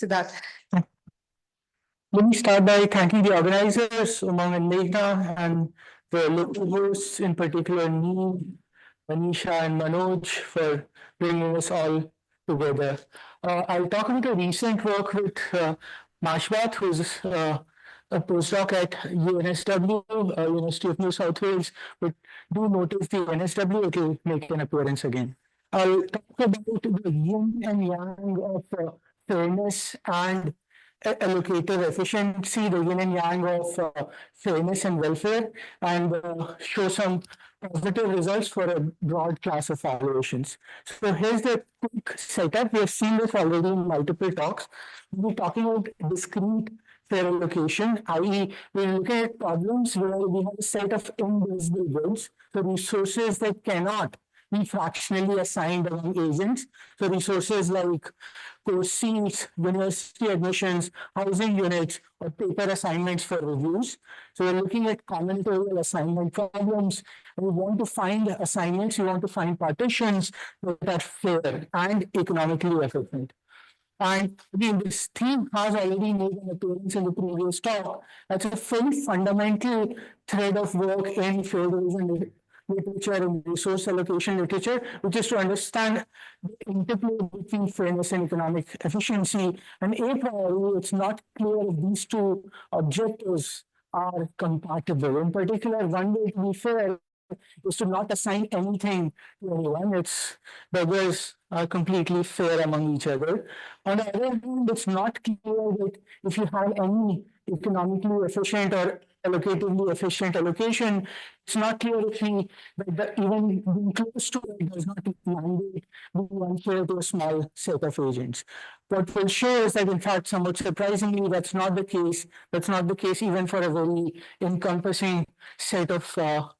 Siddharth. Let me start by thanking the organizers, Umang and Meghna, and the local hosts, in particular me, Manisha, and Manoj, for bringing us all together. I'll talk about a recent work with Mashbat, who's a postdoc at UNSW, University of New South Wales. But do notice the NSW, it will make an appearance again. I'll talk about the yin and yang of fairness and allocative efficiency, the yin and yang of fairness and welfare, and show some positive results for a broad class of valuations. So here's the quick setup. We have seen this already in multiple talks. We'll be talking about discrete fair allocation, i.e. we're looking at problems where we have a set of indivisible goods, so resources that cannot be fractionally assigned among agents. So resources like course seats, university admissions, housing units, or paper assignments for reviews. So we're looking at combinatorial assignment problems. We want to find assignments, we want to find partitions that are fair and economically efficient. And again, this theme has already made an appearance in the previous talk. That's a very fundamental thread of work in fair division literature and resource allocation literature, which is to understand the interplay between fairness and economic efficiency. And a priori, it's not clear if these two objectives are compatible. In particular, one way to be fair is to not assign anything to anyone. It's beggars are completely fair among each other. On the other hand, it's not clear that if you have any economically efficient or allocatively efficient allocation, it's not clear if even being close to it does not mandate being unfair to a small set of agents. What will show is that, in fact, somewhat surprisingly, that's not the case. That's not the case even for a very encompassing set of for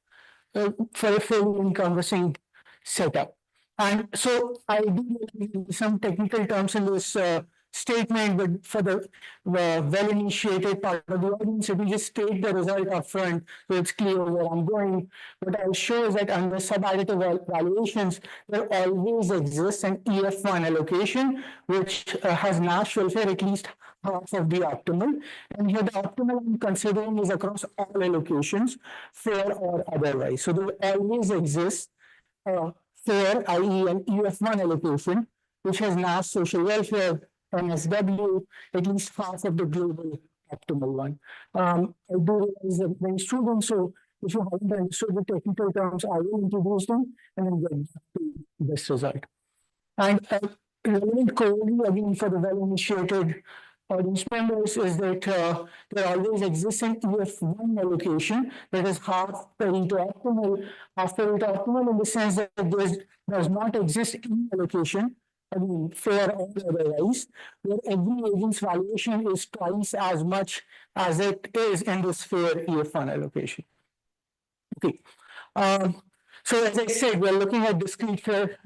a fairly encompassing setup. And so I do some technical terms in this statement, but for the well-initiated part of the audience, if we just state the result up front, so it's clear where I'm going. What I'll show is that under sub-additive valuations, there always exists an EF1 allocation, which has Nash welfare at least half of the optimal. And here the optimal I'm considering is across all allocations, fair or otherwise. So there always exists fair, i.e. an EF1 allocation, which has Nash social welfare, NSW, at least half of the global optimal one. I do realize that many students, so if you haven't understood the technical terms, I will introduce them and then get back to this result. And relevant corollary, again, for the well-initiated audience members, is that there always exists an EF1 allocation that is half Pareto optimal. Half Pareto optimal in the sense that there does not exist any allocation, I mean, fair or otherwise, where every agent's valuation is twice as much as it is in this fair EF1 allocation. Okay. So as I said, we're looking at discrete fair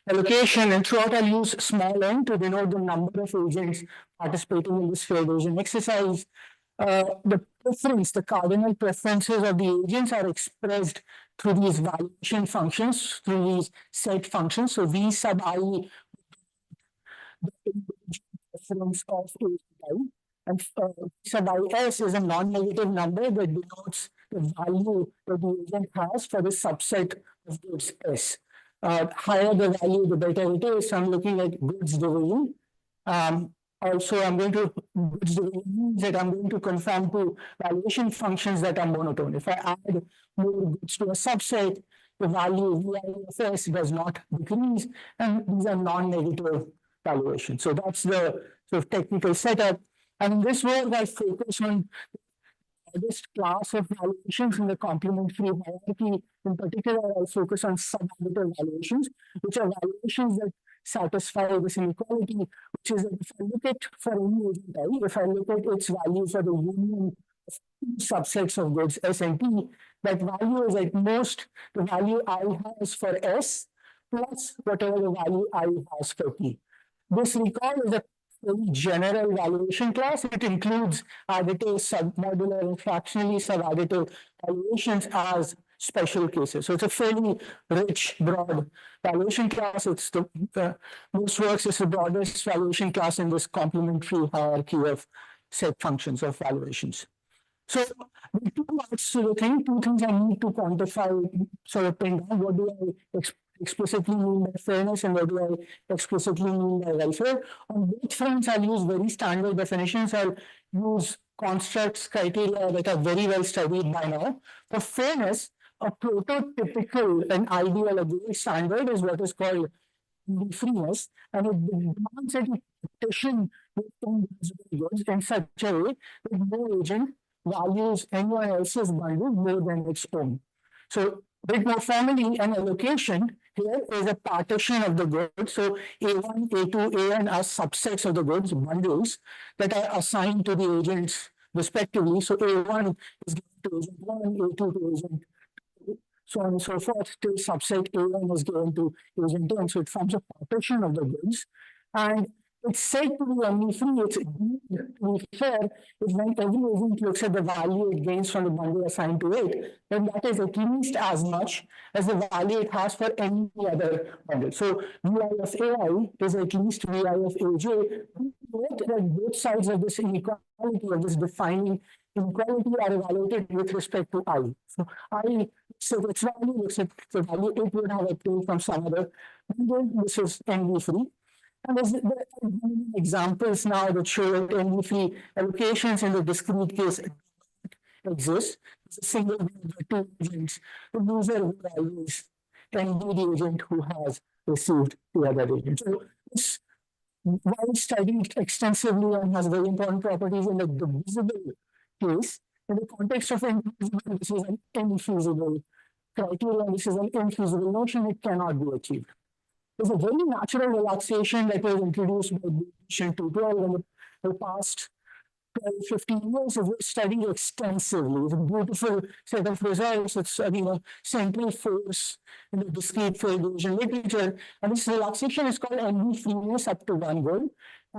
allocation, and throughout I'll use small n to denote the number of agents participating in this fair division exercise. The preference, the cardinal preferences of the agents are expressed through these valuation functions, through these set functions. So V sub I, the preference of agent I, and V sub IS is a non-negative number that denotes the value that the agent has for the subset of goods S. Higher the value, the better it is. So I'm looking at goods division. Also, I'm going to goods division means that I'm going to conform to valuation functions that are monotone. If I add more goods to a subset, the value VI of S does not decrease, and these are non-negative valuations. So that's the sort of technical setup. And in this work, I focus on this class of valuations in the complement-free hierarchy. In particular, I'll focus on sub-additive valuations, which are valuations that satisfy this inequality, which is that if I look at for any agent I, if I look at its value for the union of two subsets of goods S and T, that value is at most the value I has for S plus whatever the value I has for T. This recall is a very general valuation class. It includes additive, submodular, and fractionally sub-additive valuations as special cases. So it's a fairly rich, broad valuation class. It's the most works is the broadest valuation class in this complementary hierarchy of set functions of valuations. So the two parts to the thing, two things I need to quantify, sort of pin down. What do I explicitly mean by fairness and what do I explicitly mean by welfare? On both fronts, I'll use very standard definitions. I'll use constructs, criteria that are very well studied by now. For fairness, a prototypical and ideal, a gold standard is what is called freeness, and it demands that you petition goods in such a way that no agent values anyone else's bundle more than its own. So, a bit more formally, an allocation here is a partition of the goods. So, A1, A2, AN are subsets of the goods, bundles, that are assigned to the agents respectively. So, A1 is given to agent 1, A2 to agent 2, so on and so forth, till subset A1 is given to agent 10. So, it forms a partition of the goods. And it's said to be only free, it's to be fair, is when every agent looks at the value it gains from the bundle assigned to it, then that is at least as much as the value it has for any other bundle. So VI of AI is at least VI of AJ. Note that both sides of this inequality, of this defining inequality, are evaluated with respect to I. So I, so its value looks at the value it would have obtained from some other bundle. This is NV free. And there's examples now that show that NV-free allocations in the discrete case exist. It's a single two agents. The user who values can be the agent who has received the other agent. So this, while studied extensively and has very important properties in the divisible case, in the context of infeasible, this is an infeasible criteria, this is an infeasible notion, it cannot be achieved. There's a very natural relaxation that was introduced by Edition 212 in the past 12, 15 years of studying extensively. It's a beautiful set of results. It's a central force in the discrete field division literature. And this relaxation is called NV freeness up to one word.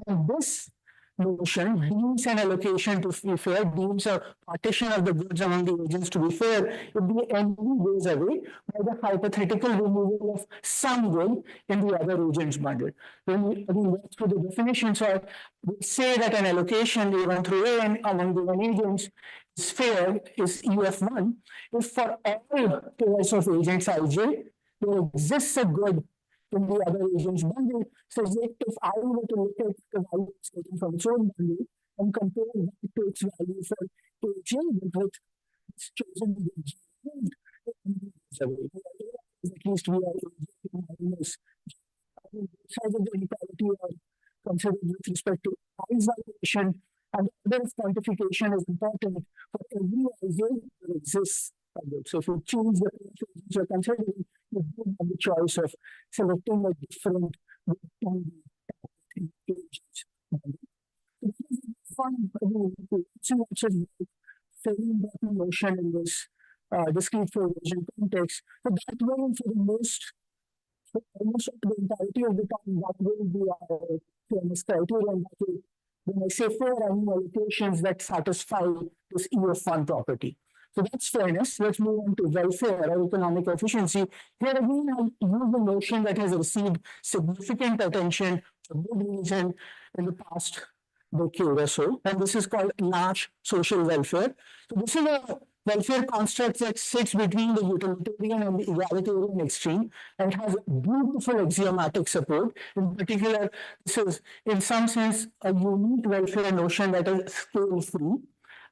And this notion deems an allocation to be fair, deems a partition of the goods among the agents to be fair, if the NV goes away by the hypothetical removal of some good in the other agent's bundle. When we work through the definition, so we say that an allocation A1 through AN among given agents is fair, is UF1, if for all pairs of agents Ij, there exists a good in the other agent's bundle, such that if I were to look at the value taken from its own bundle and compare that to its value for AJ, with its chosen agent, at least we are minus size of the inequality are considered with respect to size valuation, and the order of quantification is important for every agent that exists. So if you choose the agents you're considering, you do have the choice of selecting a different agents. Fun, fairly important notion in this discrete field context. But that will, for the most, for almost the entirety of the time, that will be our fairness criteria. And that will, when I say fair, I mean allocations that satisfy this EF1 property. So that's fairness. Let's move on to welfare or economic efficiency. Here again, I'll use the notion that has received significant attention for good reason in the past decade or so, and this is called Nash social welfare. So this is a welfare construct that sits between the utilitarian and the egalitarian extreme and has beautiful axiomatic support. In particular, this is in some sense a unique welfare notion that is scale-free,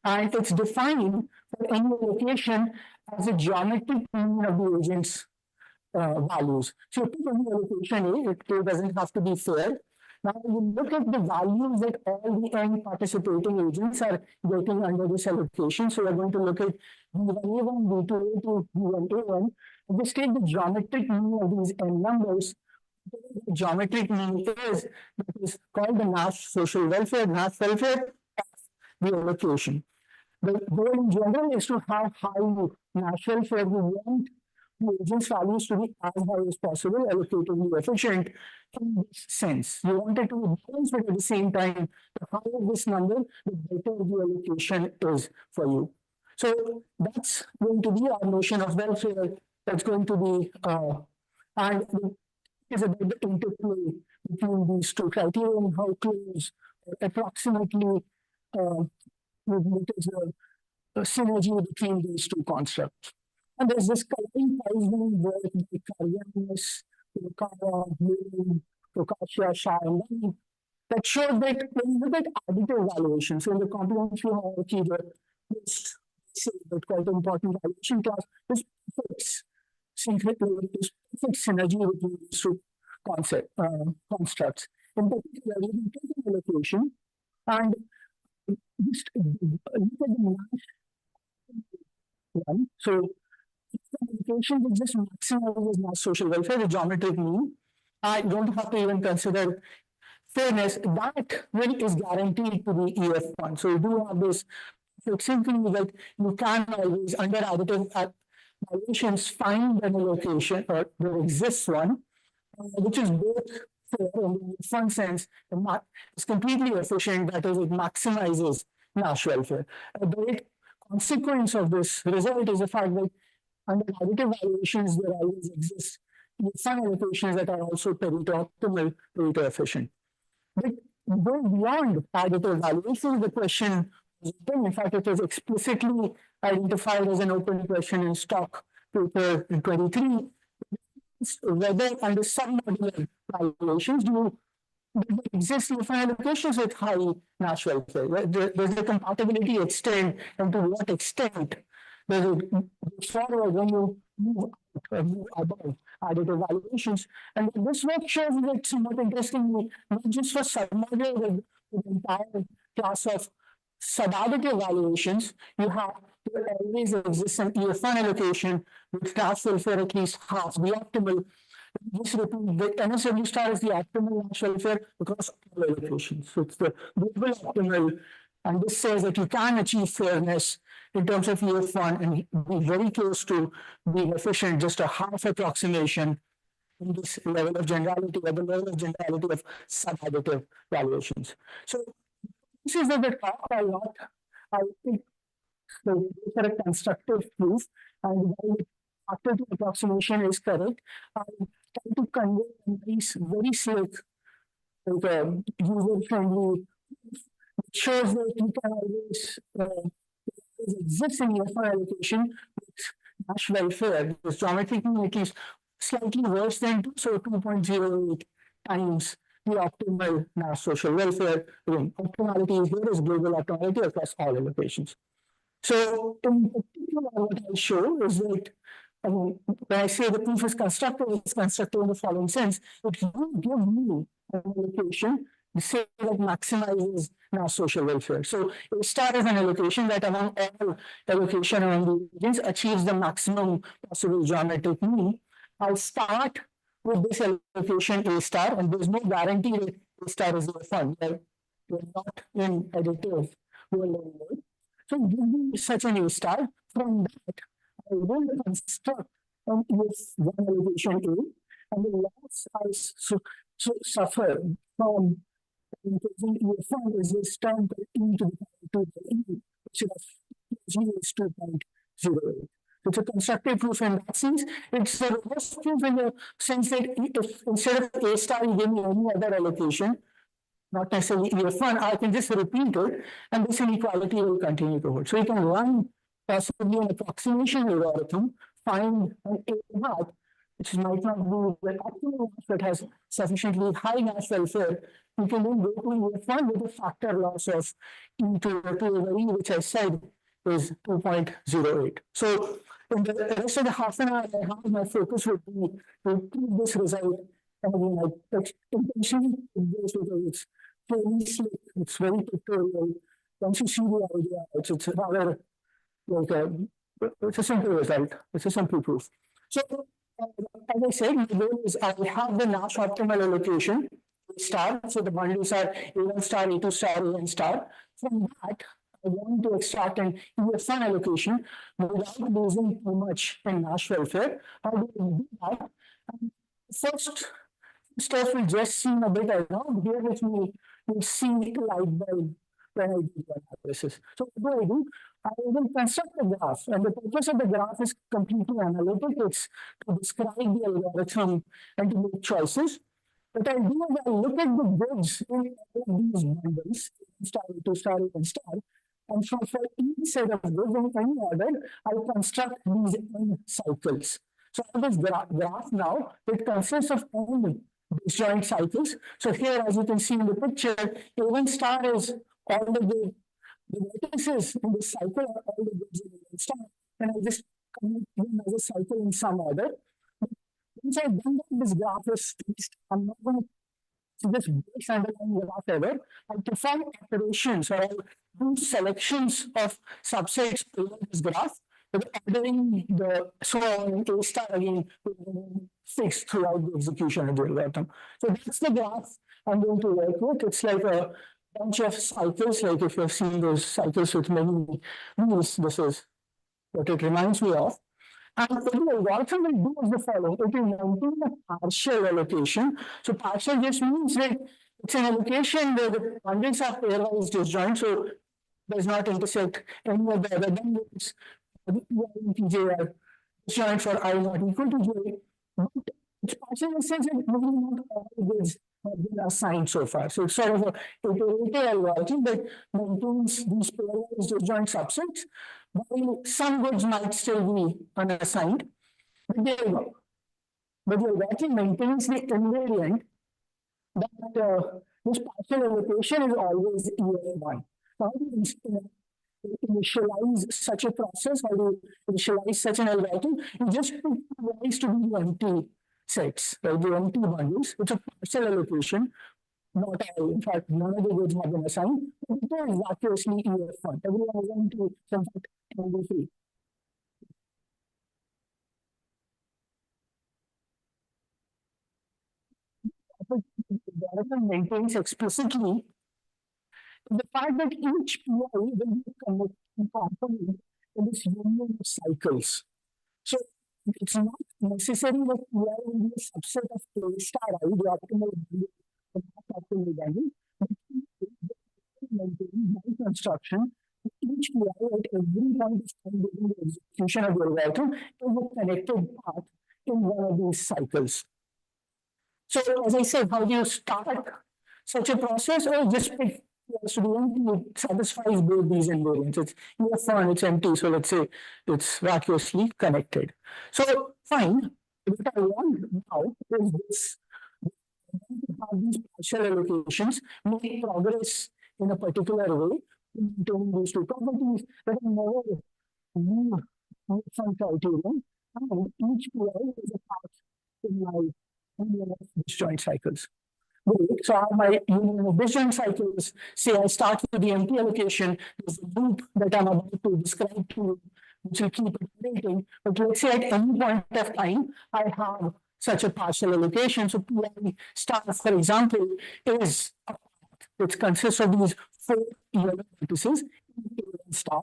and it's defined for any allocation as a geometric mean of the agent's values. So if any allocation A, it doesn't have to be fair. Now you look at the values that all the n participating agents are getting under this allocation. So we're going to look at V1A1, V2A2, V1A1. If we take the geometric mean of these n numbers, the geometric mean is that is called the Nash social welfare, Nash welfare of the allocation. The goal in general is to have high Nash welfare. We want the agent's values to be as high as possible, allocatively efficient in this sense. You want it to be balanced, but at the same time, the higher this number, the better the allocation is for you. So that's going to be our notion of welfare. That's going to be, and is about the interplay between these two criteria and how close, approximately, what is the synergy between these two constructs. And there's this coloring Weisman work by Karyanis, Lokara, Lewin, Prokashya, Shah, and Lani, that showed that when you look at additive valuation, so in the comprehensive hierarchy, the most but quite important valuation class is perfect perfect synergy between these two constructs. In particular, we can take an allocation and just look at the last one. So the allocation which just maximizes mass social welfare, the geometric mean. I don't have to even consider fairness. That really is guaranteed to be EF1. So you do have this symphony that you can always, under additive valuations, find an allocation, or there exists one, which is both fair in the fun sense, it's completely efficient, that is, it maximizes mass welfare. A direct consequence of this result is the fact that under additive valuations, there always exist fun allocations that are also Pareto-optimal, Pareto-efficient. But going beyond additive valuation, the question is open. In fact, it was explicitly identified as an open question in stock paper in 23. Whether under submodular valuations do exist fun allocations with high mass welfare? Does the compatibility extend, and to what extent does it go forward when you move above additive valuations? And this work shows that somewhat interestingly, not just for submodular, but the entire class of subadditive valuations, you have there always exists an EF1 allocation with mass welfare at least half the optimal. This repeat, the NSW star is the optimal mass welfare across all allocations. So it's the global optimal, and this says that you can achieve fairness in terms of EF1 and be very close to being efficient, just a half approximation in this level of generality, or the level of generality of subadditive valuations. So this is the talk a lot. I think so for a constructive proof, and while after the approximation is correct, I try to convey a nice, very slick, like user-friendly, which shows that you can always exist in EFR allocation with mass welfare. This geometric mean at least slightly worse than 2, so 2.08 times the optimal mass social welfare. Again, optimality here is global optimality across all allocations. So in particular, what I show is that when I say the proof is constructive, it's constructive in the following sense. If you give me an allocation, say that maximizes mass social welfare. So A star is an allocation that among all allocation among the regions achieves the maximum possible geometric mean. I'll start with this allocation A star, and there's no guarantee that A star is the fund. Right? We're not in additive world anymore. So give me such an A star. From that, I will construct an EF1 allocation A, and the loss I suffer from increasing EF1 is this term e to the power 2 by e, which is 2.08. So it's a constructive proof in that sense. It's a reverse proof in the sense that if instead of A star, you give me any other allocation, not necessarily EF1, I can just repeat it, and this inequality will continue to hold. So you can run possibly an approximation algorithm, find an A hat, which might not be the optimal but has sufficiently high mass welfare. You can then go to EF1 with a factor loss of e to the 2 over e, which I said is 2.08. So in the rest of the half an hour, my focus would be to prove this result. And again, I intentionally put this because it's very slick, it's very pictorial. Once you see the idea, it's rather like it's a simple result. It's a simple proof. So as I said, my goal is I have the Nash optimal allocation star. So the bundles are A1 star, A2 star, A1 star. From that, I want to extract an EF1 allocation without losing too much in Nash welfare. How do we do that? First stuff will just seem a bit, here with me, you'll see the light bulb when I do the analysis. So what do? I will construct a graph, and the purpose of the graph is completely analytic. It's to describe the algorithm and to make choices. What I do is I look at the grids in all of these bundles, star to star and star, and for each set of grids in any order, I construct these n cycles. So on this graph now, it consists of n disjoint cycles. So here, as you can see in the picture, A1 star is all the vertices in this cycle are all the grids in A1 star, and I just commute them as a cycle in some order. Once I've done that, this graph is fixed. I'm not going to this base underlying graph ever. I perform operations or I do selections of subsets in this graph, but ordering the so on A star again fixed throughout the execution of the algorithm. So that's the graph I'm going to work with. It's like a bunch of cycles, like if you've seen those cycles with many wheels, this is what it reminds me of. And what the algorithm will do is the following. It will maintain a partial allocation. So partial just means that it's an allocation where the bundles are pairwise disjoint, so does not intersect any of the other bundles. Pj are disjoint for I not equal to j. It's partial in the sense that maybe not all grids have been assigned so far. So it's sort of a iterative algorithm that maintains these pairwise disjoint subsets, while some grids might still be unassigned. But there you go. But the algorithm maintains the invariant that this partial allocation is always EF1. How do you initialize such a process? How do you initialize such an algorithm? You just put values to be empty sets, right? The empty bundles. It's a partial allocation. Not all, in fact, none of the grids have been assigned. It is vacuously EF1. Everyone is going to some fact MD free. The algorithm maintains explicitly the fact that each PI will be a connecting component in this union of cycles. So it's not necessary that PI will be a subset of A star I, the optimal value, the optimal value. By construction, each PI at every point of time during the execution of the algorithm is a connected path in one of these cycles. So as I said, how do you start such a process? Or just pick to be empty, it satisfies both these invariants. It's EF1, it's empty, so let's say it's vacuously connected. So fine, what I want now is this, have these partial allocations, make progress in a particular way, maintaining these two properties that are never leave some criterion, and each PI is a path in my union of disjoint cycles. So I have my union of disjoint cycles. Say I start with the empty allocation. There's a loop that I'm about to describe to you, which will keep iterating. But let's say at any point of time, I have such a partial allocation. So PI star, for example, is a path which consists of these 4 yellow vertices. Star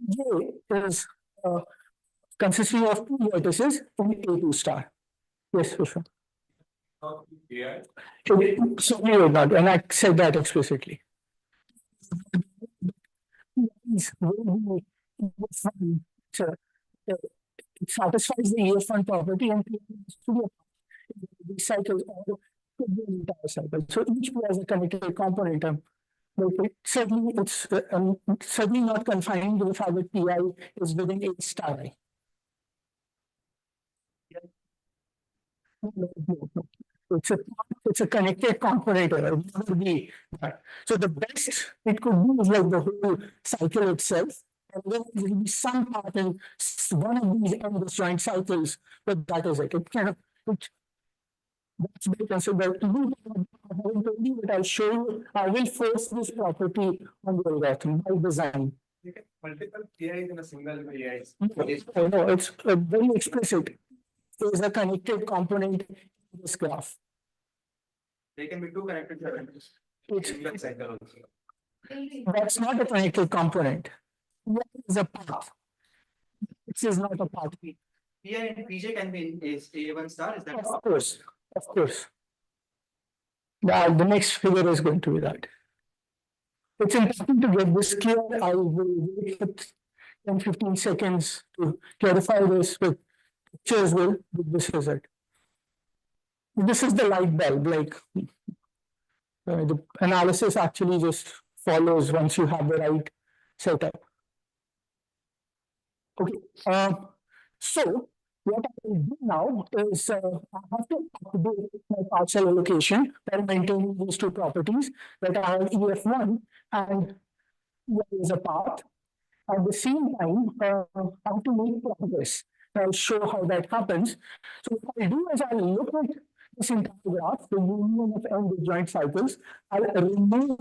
J is consisting of 2 vertices in A2 star. Yes, for sure. Certainly would not, and I said that explicitly. It satisfies the EF1 property and the cycle or could be an entire cycle. So each PI has a connected component. Certainly, it's certainly not confined to the fact that PI is within A star I. It's a connected component. It would never be that. So the best it could be is like the whole cycle itself. And then there will be some part in one of these end disjoint cycles, but that is it. It kind of that's very considered. But I'll show you, I will force this property on the algorithm by design. You get multiple PIs in a single PI. No, it's very explicit. There is a connected component in this graph. They can be 2 connected cycles. It's, cycle also. that's not a connected component. That is a path. This is not a path. PI and PJ can be in A1 star, is that? Of course, of course. The next figure is going to be that. it's important to get this clear. I will wait for 10-15 seconds to clarify this with pictures with this result. This is the light bulb, like the analysis actually just follows once you have the right setup. Okay, so what I will do now is I have to update my partial allocation by maintaining these two properties that are EF1 and what is a path. At the same time, how to make progress. I'll show how that happens. So what I'll do is I'll look at this entire graph, the union of n disjoint cycles. I'll remove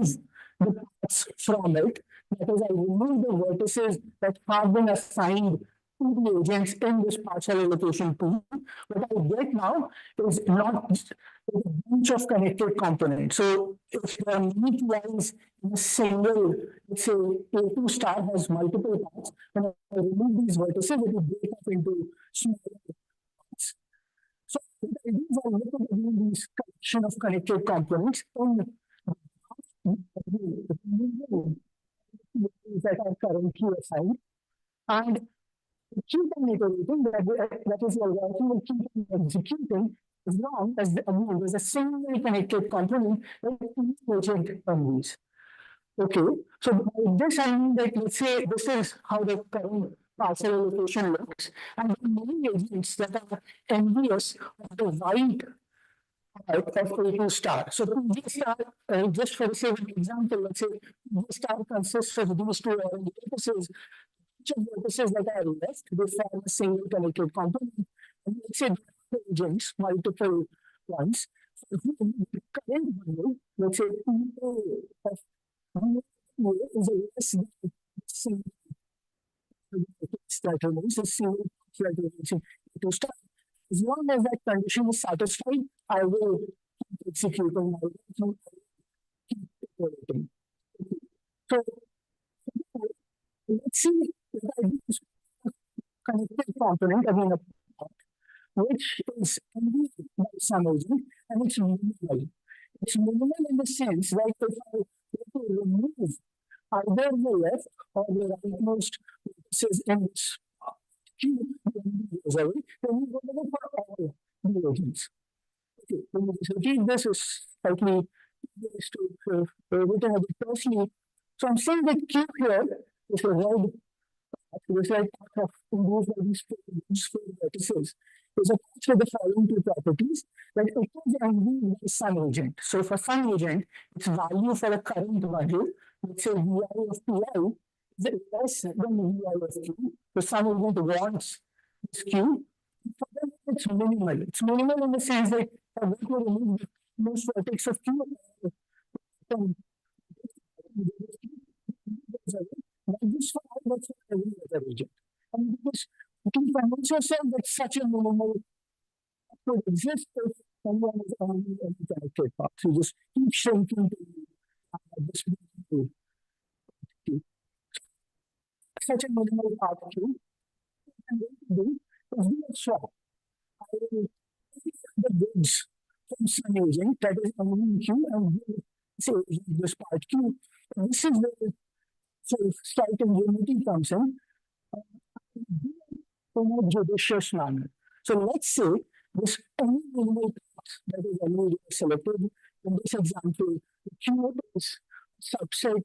the paths from it. That is, I'll remove the vertices that have been assigned to the agents in this partial allocation pool. What I get now is not just a bunch of connected components. So if there are many PIs in a single, let's say A2 star has multiple paths, when I remove these vertices, it will break up into smaller paths. So what I do is I look at these collection of connected components that are currently assigned, and keep on iterating, that is, your working will keep on executing as long as there's a single connected component that each agent unleashes. Okay, so by this I mean that, let's say this is how the current partial allocation looks, and many agents that are envious of the white of A2 star. So PG star, just for the sake of example, let's say PG star consists of these two vertices. Each of the vertices that are left, they form a single connected component. And let's say agents, multiple ones. So if the current value, let's say PA of is a less than single that remains, a single that remains to start. As long as that condition is satisfied, I will keep executing my work, keep iterating. So let's see if I use a connected component, again, a part, which is convened by some agent, and it's minimal. It's minimal in the sense that if I were to remove either the left or the rightmost vertices in this queue, then we go for all the agents. Okay, let me just repeat this is slightly written a bit closely. So I'm saying that Q here is a red path, which like of induced by these four vertices, is attached to the following two properties that it is envied by some agent. So for some agent, its value for the current value, let's say Vi of Pi, is less than Vi of Q. So some agent wants this Q. For them, it's minimal. It's minimal in the sense that I want to remove the most vertex of Q. This for every other agent. And because you can convince yourself that such a minimal could exist if someone is only in the connected path. So just keep shrinking to this such a minimal path Q. And what to do is do a swap. I will take the goods from some agent that is only Q and say this part Q. And this is the slight immunity comes in a judicious manner. So let's say this any minimal path that is only selected. In this example, the Q is subset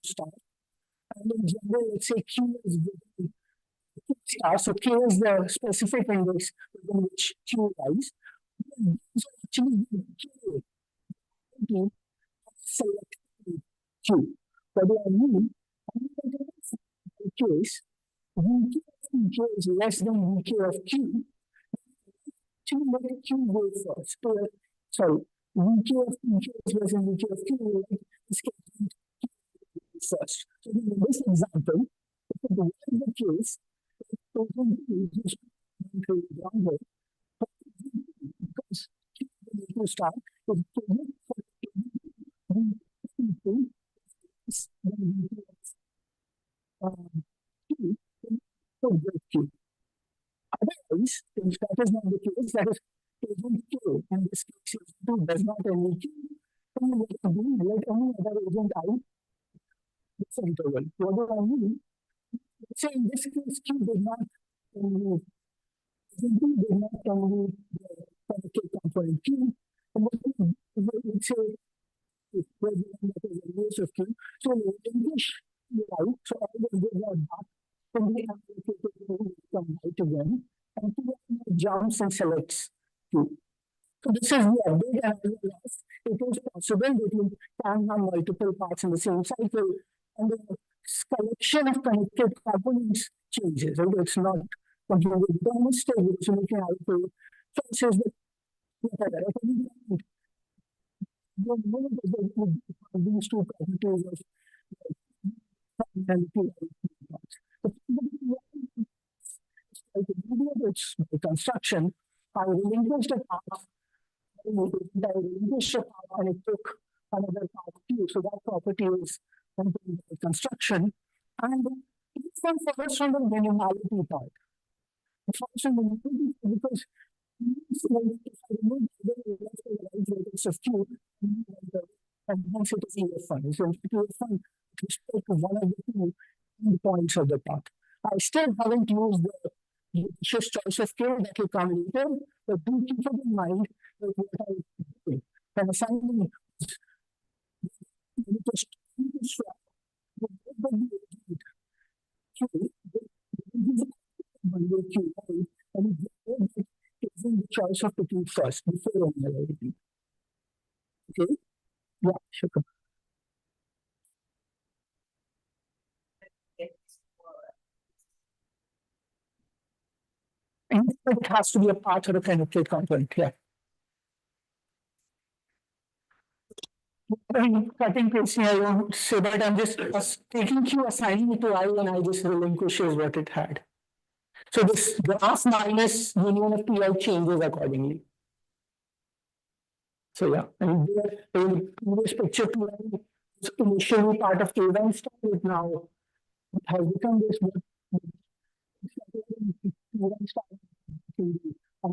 star. And in general, let's say Q is star. So Q is the specific index within which Q lies. So actually, Q select Q. What do I mean? In case Vk of Q is less than Vk of Q, to let Q go first. Sorry, Vk of Q is less than Vk of Q, we'll let this Q first. So in this example, if it was the case, because Q will start with Otherwise, if that is not the case, that is agent K, and this case is 2 does not only Q, then let any other agent out this interval. What do I mean? So in this case, Q did not only agent P did not only the connected component Q, and then let's say if we're given that is a use of Q, so English right, so all the good are back, then we have to come right again, and P jumps and selects Q. So this is the update and I realized it is possible that you can have multiple parts in the same cycle and the collection of connected components changes. Right? It's not completely deterministic, so you can have to choices with whatever. These two properties of it's by construction. I relinquished a path and it took another part Q. So that property is construction. And it's one follows from the minimality part. It follows from the minimality because if I remove the vertex of Q, and hence it is EF1. So EF1 with respect to one of the two endpoints of the path. I still haven't used the judicious choice of K that will come later, but do keep it in mind that what I do when assigning the choice of the two first before anything. Okay? Yeah, sure. And it has to be a part of a connected component, yeah. Cutting pasting, I won't say, but I'm just taking Q, assigning it to I, and I just relinquishes what it had. So this graph minus union of Pi changes accordingly. So yeah, and in this picture, Pi is initially part of K1 star, it now has become this K1 star.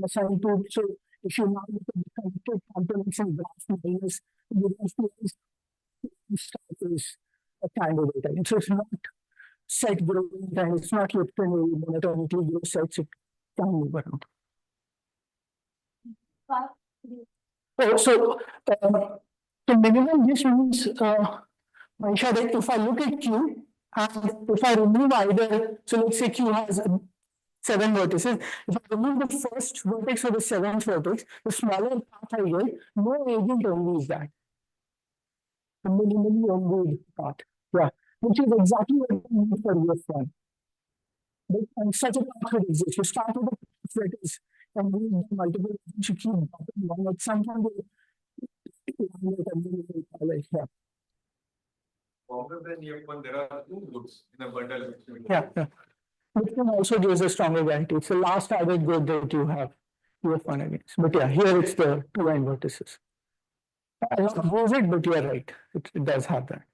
Assigned to, so if you now look at the connected components and graph minus is a candidate. And so it's not set growing and it's not liptonally monotonically grow sets, it can move around. So minimum just means Manisha, that if I look at Q and if I remove either, so let's say Q has 7 vertices. If I remove the first vertex or the 7th vertex, the smaller path I get, no agent only is that. The minimally only path. Yeah, which is exactly what we need for EF1. And such a path could exist. You start with a vertex and move the multiple agents, you keep dropping one at some point. Than EF1, there are 2 goods in a bundle. Yeah, yeah. Which can also gives a stronger guarantee. It's the last added good that you have EF1 against. But yeah, here it's the 2 end vertices. I don't use it, but you are right. It does have that.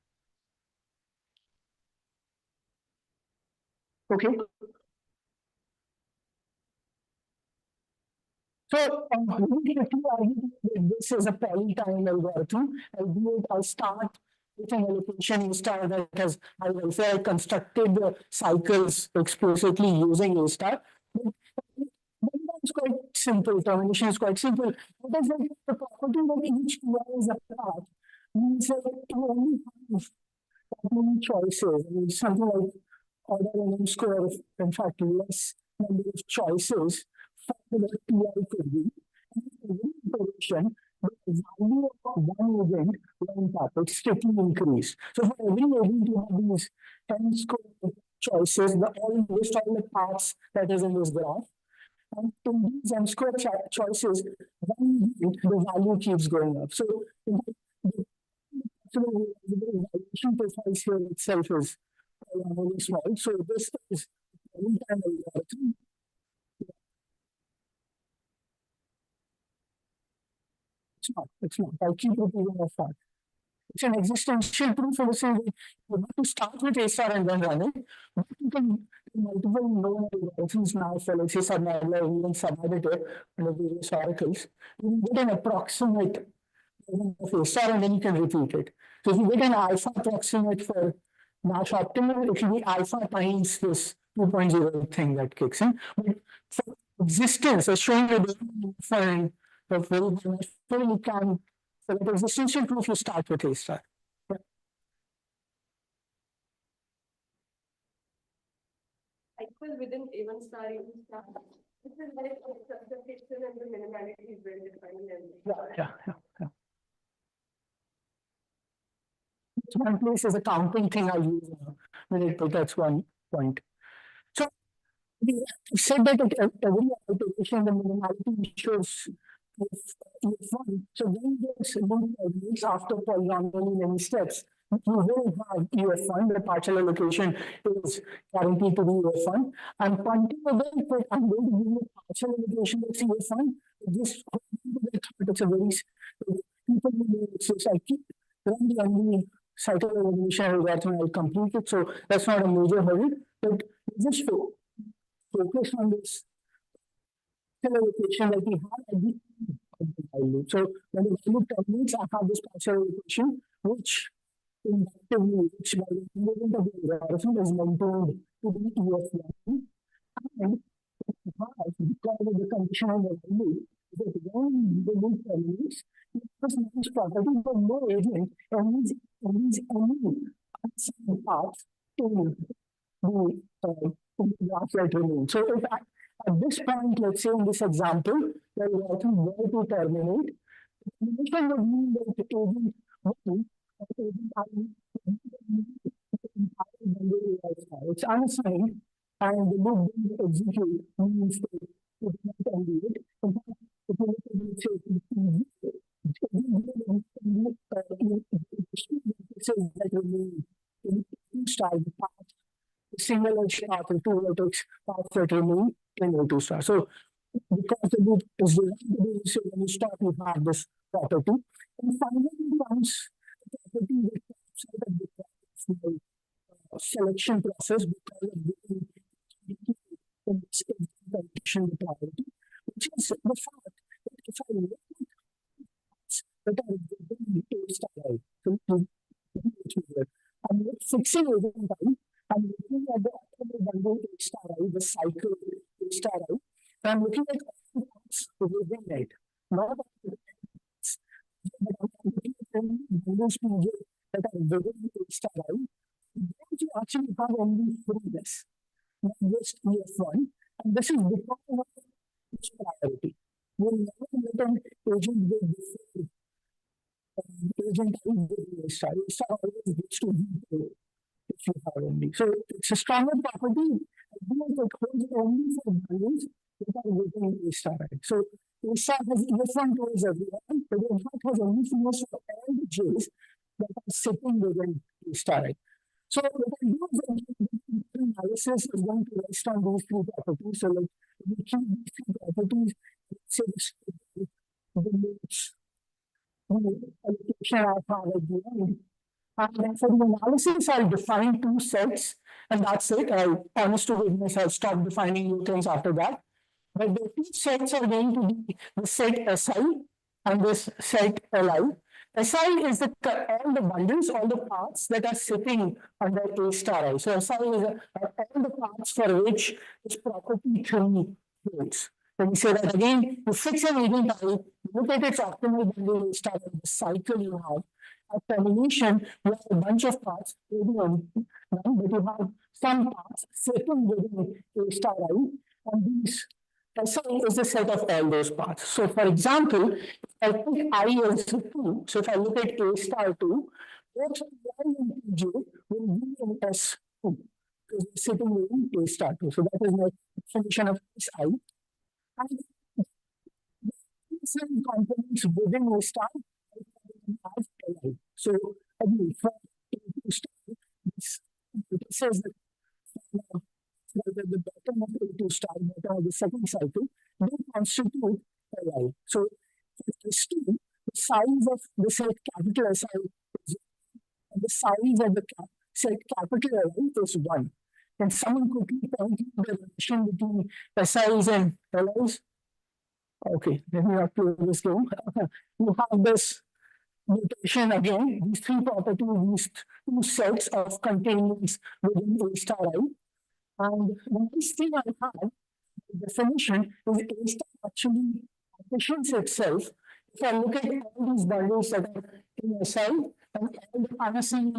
Okay. So this is a polytime algorithm. I'll start with an allocation A star that has, I will say I constructed the cycles explicitly using A star. It's quite simple. Termination is quite simple. Because the property that each PI is a path means that you only have that many choices. I mean, something like order n square, in fact, less number of choices for the PI could be. And in iteration, the value of one agent went up, it's strictly increased. So for every agent, you have these n square choices, all list all the paths that is in this graph. And in these n square choices, the value keeps going up. So the evaluation profiles here itself is really small. So this is one-time algorithm. It's not. I'll keep repeating that. It's an existential proof for the same way. You have to start with A star and then run it. But you can multiple known algorithms now for, let's say, submodeler or even subeditor under various oracles. You can get an approximate of A star, and then you can repeat it. So if you get an alpha approximate for Nash optimal, it should be alpha times this 2.0 thing that kicks in. But for existence, as shown with the of very you can, for the existential proof, you start with A star. Cycle within A1 star, A2 star. This is like the fiction and the minimality is very defined. Yeah. One place is a counting thing I use but that's one point. So we said that at every iteration the minimality shows EF1. So when there's elements after polynomial many steps, you will have EF1, the partial allocation is guaranteed to be EF1. I'm pointing away that I'm going to give you a partial allocation that's EF1. Just it's a very people know it's I keep run the only cycle evolution algorithm I'll complete it. So that's not a major hurry, but just to focus on this allocation that we have at the value. So when the value terminates, I have this partial allocation, which inductively, which by the movement of the algorithm is maintained to be EF1. And because of the condition of the value, that when the loop terminates, it has this property for no agent and these unsigned paths to the graph that remains. So if at this point, let's say in this example, the algorithm were to terminate, the termination would mean that the agent it's unassigned and the loop didn't execute means that it did not undo it. In fact, if you look at it, says that remain in star the path, the single edge path and two vertex path that remain in O2 star. So because the loop is designed, so when you start, you have this property. And finally comes the property that comes out of the selection process because of the condition priority, which is the fact that if I look at that are star I'm fixing agent time, I'm looking at the optimal bundle A star I, the cycle A star I, and I'm looking at all the parts within it, not all the parts, but I'm looking at the bundles that are within A star I. Then you actually have only freeness, not just EF1, and this is because of its priority. We'll never let an agent get before agent I with A star. A star always gets to be if you have only. So it's a stronger property. It holds only for values that are within A star. So A star has EF1 towards everyone, but it has only freeness for all the J's that are sitting within A star. So what I do is analysis is going to rest on these three properties. So like we keep these three properties, say the notes, the allocation I have at the end. And then for the analysis, I'll define two sets, and that's it. I'll honest to goodness, I'll stop defining new things after that. But the two sets are going to be the set SI and this set LI. SI is all the bundles, all the parts that are sitting under A star I. So SI is all the parts for which this property 3 holds. Let me say that again. You fix an agent I, look at its optimal bundle A star I, the cycle you have. At termination, you have a bunch of parts, but you have some parts sitting within A star I, and these SI is the set of all those parts. So, for example, if I put I as 2, so if I look at A star 2, both Y and J will be in S2 because they're sitting within A star 2. So, that is my definition of SI. And some components within A star have LI. So, again, for A2 star, this says that the bottom of A2 star, bottom of the second cycle, they constitute LI. So, if it's 2, the size of the set capital SI is 0, and the size of the set capital LI is 1. Can someone quickly point to the relation between SIs and LIs? Okay, let me not play this game. You have this notation again, these three properties, these two sets of containments within A star I. And the next thing I have, the definition is A star actually partitions itself. If I look at all these bundles that are in SI and all the unassigned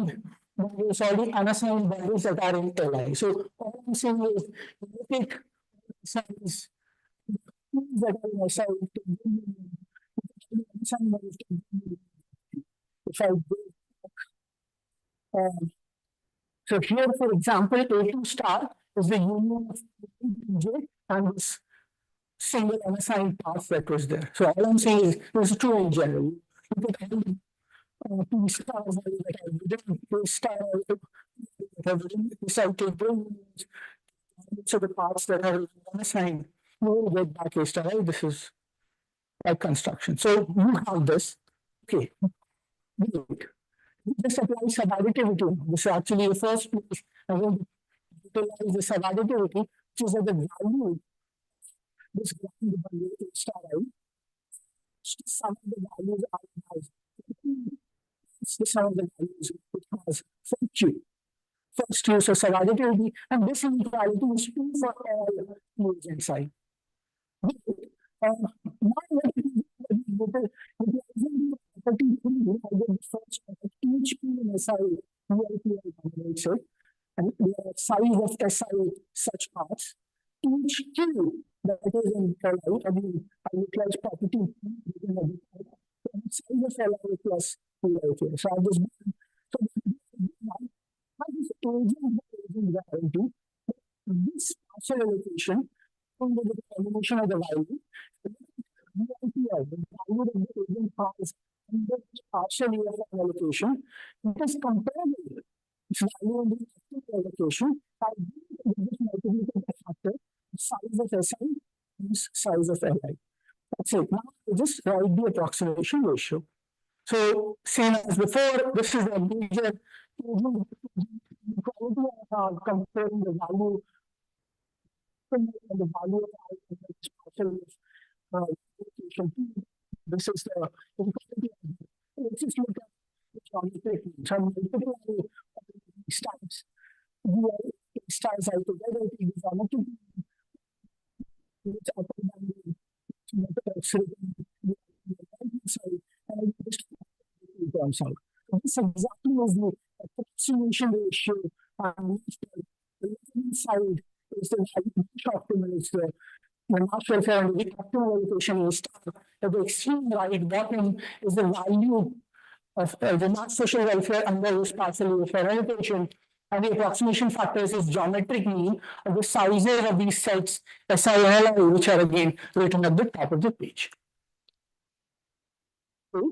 bundles, all the unassigned bundles that are in LI. So all I'm saying is, you take SIs that are in SI, if I go so here, for example, A2 star is the union of PJ and this single unassigned path that was there. So all I'm saying is this is true in general. Look at all P stars that are within A star that have within recycled brains. So the paths that are unassigned, you will get back A star, right? This is like construction. So you have this. Okay. Great. This applies subadditivity. This is actually the first place I want to utilize the subadditivity, which is that the value this ground value A star I, the sum of the values I has. It's the sum of the values it has for Q. First use of subadditivity, and this inequality is true for all nodes inside. Now let me each P in SI, and we have size of SI such parts. Each Q that is in LI, I mean, I utilize property size of LI plus PI. So I'll just guarantee this partial allocation from the determination of the value. The value of the agent has the partial UFM allocation. It is comparable. Its value in the active allocation by this multiplicative factor, size of SI is size of LI. That's it. Now we just write the approximation ratio. So same as before, this is the major quality of comparing the value and the value of this partial allocation. This is the inequality. Let's just look at the geometric some stars. Stars are together, the geometric which up and down and comes out. This exactly is the approximation ratio and the left side is the optimal is the mass welfare and the optimal allocation is star. At the extreme right bottom is the value of the mass social welfare under this partial welfare allocation. And the approximation factors is geometric mean of the sizes of these sets SI and LI, which are again written at the top of the page. Okay.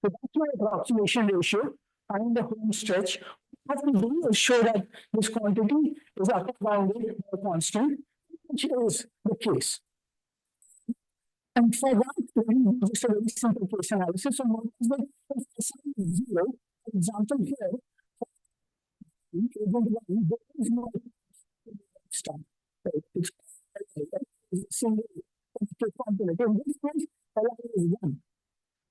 So that's my approximation ratio and the home stretch. What we do is show that this quantity is upper bounded or constant, which is the case. And for that, we use just a very simple case analysis. So what is the SI is 0, for example, here, there is no star. It's a single component. In this case, LI is 1.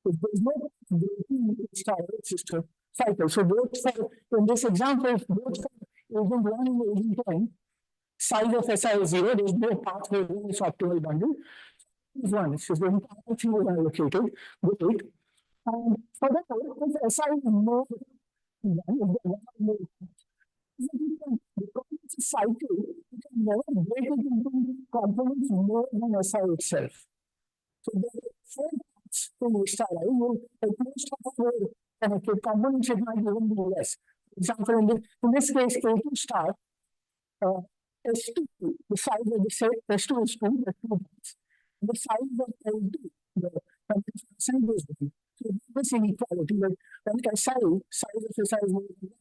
If there is no breaking star, it's just a cycle. So both for, in this example, both for agent 1 and agent 10, size of SI is 0, there is no path within this optimal bundle. Is 1, it's just the entire thing is allocated with it. And for that, if SI is more than 1, because it's a cycle, you can never break it into components more than SI itself. So the 4 parts in A star I will at most have 4 connected components, it might even be less. For example, in this case, A2 star, S2, the size of the set, S2 is 2, the 2 parts. The size of L2, the percent is 1. So this inequality, like when SI, size of SI is more than 1.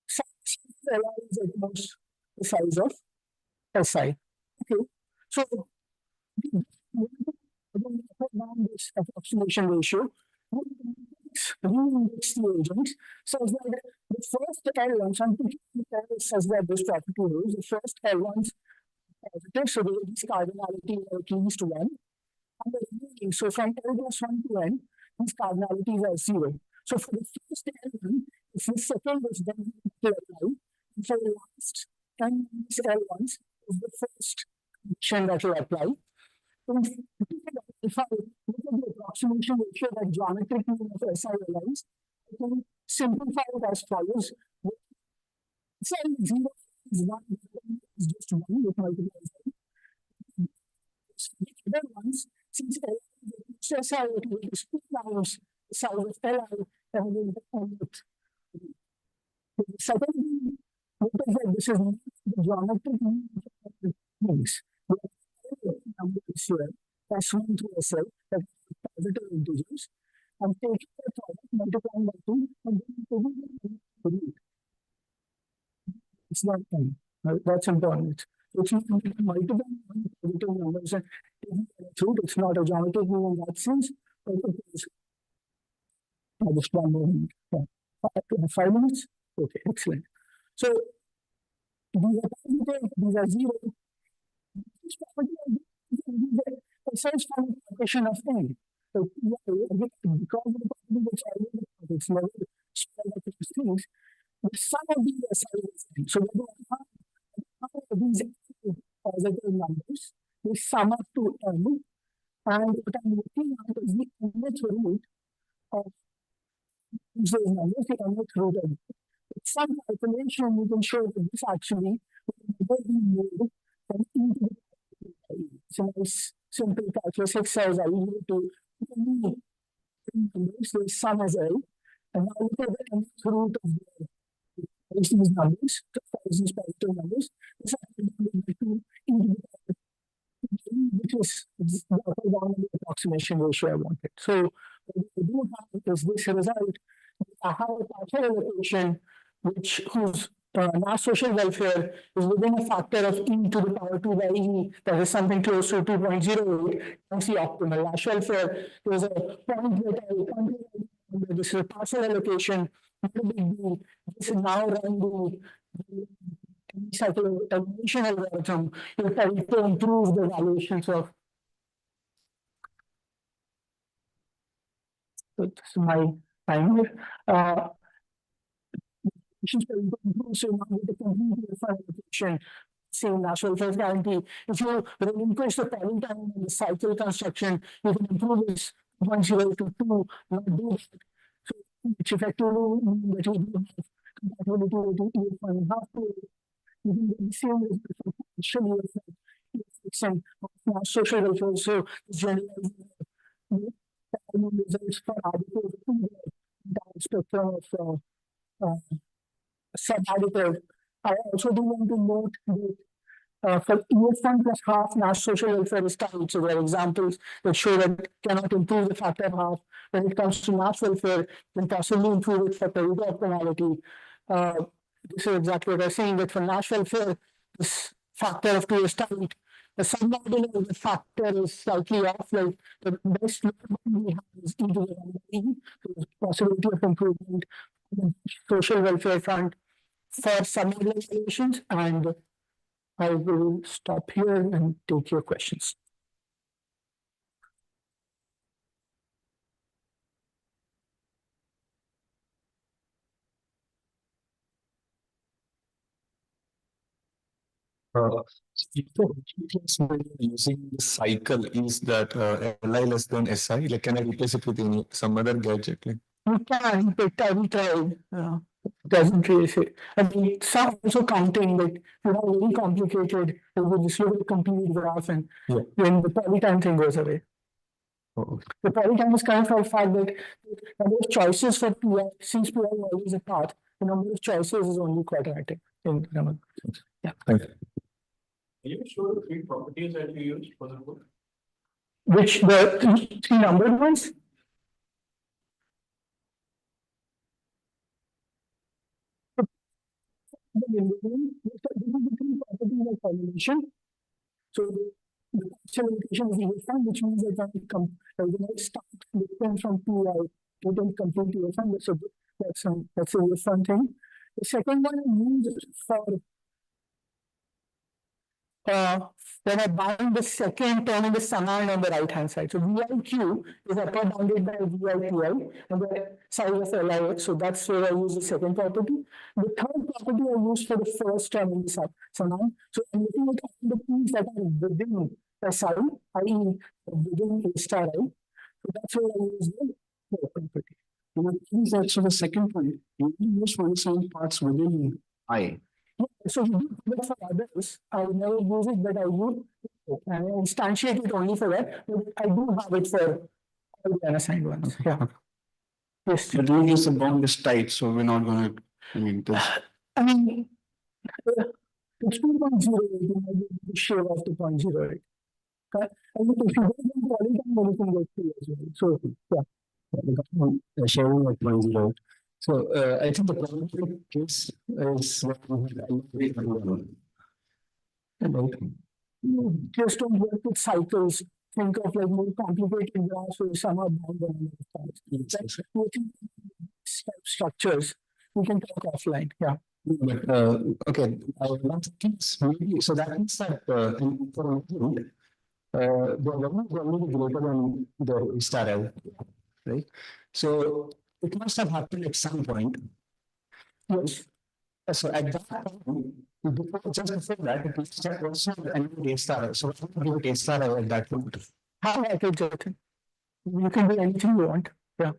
Size of LI is at most the size of SI. Okay, so this approximation ratio, we mix the agents such that the first L1, some people such that this property is the first L1's positive, so this cardinality is at least 1. And the remaining, so from L plus 1 to N, these cardinalities are 0. So for the first L1, if the second is then apply, and for the last n minus L1s is the first condition that will apply. If I look at the approximation ratio that geometric mean of SI realize, I can simplify it as follows. SI 0 is 1, is just 1 with multiplies L. The other ones, since L is SI, it will be 2 times the size of Li, and will end with the second notice that this is not the geometric mean of things. Numbers here, S1 to SL, that is positive integers, and taking the product, multiplying by 2, and then taking it's that thing. That's important. It's multiple positive numbers and taking the truth. It's not a geometric mean in that sense, but it is. I just one more minute. Yeah. 5 minutes? Okay, excellent. So these are positive, these are 0. This property the search for the partition of n. So because of the property which I will it's never square of these things, the sum of these are sizes n. So what do I have? These positive numbers, they sum up to n, and what I'm looking at is the nth root of those numbers, the nth root of it. With some calculation, you can show that this actually will be made from e to the it's a nice simple calculus exercise. I will to numbers, the sum as L, and now look at the nth root of these numbers, these positive numbers. This actually to which is the upper bound of the approximation ratio I wanted. So what I do have is this result. I have a partial allocation whose mass social welfare is within a factor of e to the power 2 by e, that is something close to 2.08 times the optimal. Mass welfare is a point that this is a partial allocation, not a big deal. This is now run the cycle elimination algorithm. You try to improve the valuations of. So this is my timer. So now with the complete allocation, same natural first guarantee. If you relinquish the polling time and the cycle construction, you can improve this 1.0 to 2, not do that. So which effectively means that you do have compatibility with the 8.5. You can get the same result potentially some social welfare. So this generalizes results for additive spectrum of sub-additive. I also do want to note that for EF1 plus half, Nash social welfare is tight. So there are examples that show that it cannot improve the factor half. When it comes to Nash welfare, then possibly improve it for Pareto optimality. This is exactly what I'm saying, that for Nash welfare, this factor of 2 is tight. The submodular of the factor is slightly off, like the best we have is e to the 1 by e, so there's possibility of improvement on the social welfare front for submodular solutions, and I will stop here and take your questions. Using the cycle is that Li less than Si? Like, can I replace it with some other gadget? Like, You can, but I will try. Doesn't really fit. I mean, some also counting that you have very complicated, it will just look at a complete graph and then the polytime thing goes away. The polytime is kind of for the fact that the number of choices for PI, since PI is always a path, the number of choices is only quadratic in number. Yeah. thank you. Can you show the 3 properties that you use for the book? Which the three numbered ones? The formulation. So the partial allocation is EFM, which means that when I start different from PI, you don't complete EFM. So that's a EFM thing. The second one means for uh, when I bind the second term in the summand on the right hand side. So VIQ is upper bounded by VIPI and the size of LIX. So that's where I use the second property. The third property I use for the first term in the summand. So I'm looking at all the things that are within the sign, i.e. within A star I. So that's where I use the third property. Is also the second point. You use one some parts within I. So we do it for others. I will never use it, but I would instantiate it only for that. But I do have it for all the unassigned ones. Yeah. Yes. But we use the bound is tight, so we're not gonna, I mean, this. I mean, it's 2.0, you might be able to shave off the 0.08. Okay? And if you go to polygon, then you can go through as well. So, yeah. Sharing at 1.0. So I think the problem case is what we have. You just don't work with cycles. Think of like more complicated graphs where some are bound on structures. We can talk offline. Yeah. But okay, one thing is maybe so that means that for the value is only greater than the star L, right? So it must have happened at some point. Yes. So at that time, just before that, it must have also an A star. So what would give it A star at that point? How I could Jatin. You can do anything you want. Yeah.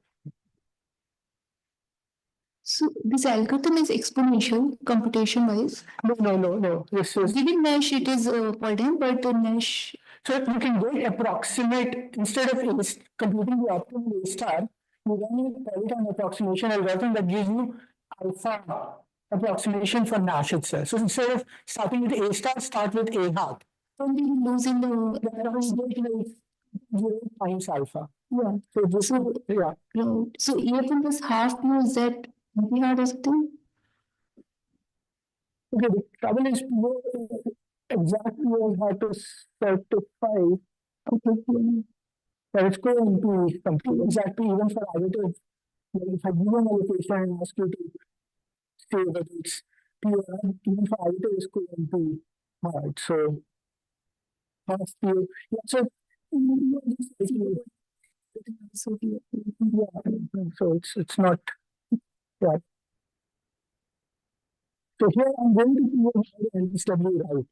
So this algorithm is exponential computation wise. No. This is Given mesh, it is Polygon, but the mesh. so you can go approximate instead of computing the optimal A star, you run a Polygon approximation algorithm that gives you alpha approximation for Nash itself. So instead of starting with A star, start with A hat. Only losing the That is like 0 times alpha. yeah. So this is yeah. Right. So even this half P is that very hard or something? Okay, the trouble is exactly how to certify. Okay, but it's going to be complete exactly even for additive. Like if I give you a location and ask you to say whether it's P or not, even for additive is going to be hard. So half P. Yeah, so it's not yeah. So here I'm going to do a LSW right.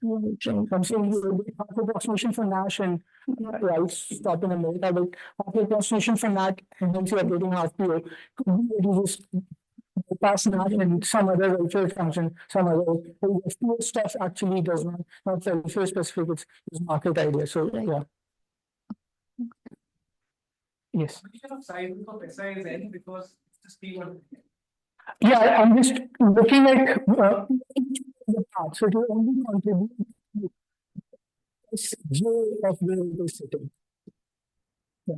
I'm saying you will get half approximation for Nash and right stop in America, but half approximation for NAT and then you are getting half PO. Could be that you just pass NAT and some other welfare function, some other FPO stuff actually does not welfare specific, it's market idea. So yeah. Yes. Definition of size of SI is N because it's just P1. Yeah, I'm just looking at each of the parts. So it will only contribute to this J of where it is sitting. Yeah.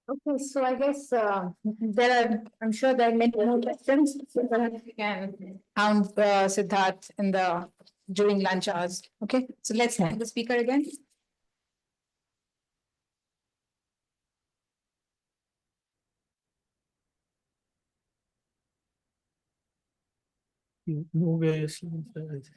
Okay, so I guess I'm sure there are many more questions. So perhaps we can hound Siddharth during lunch hours. Okay, so let's have the speaker again. Move your slides.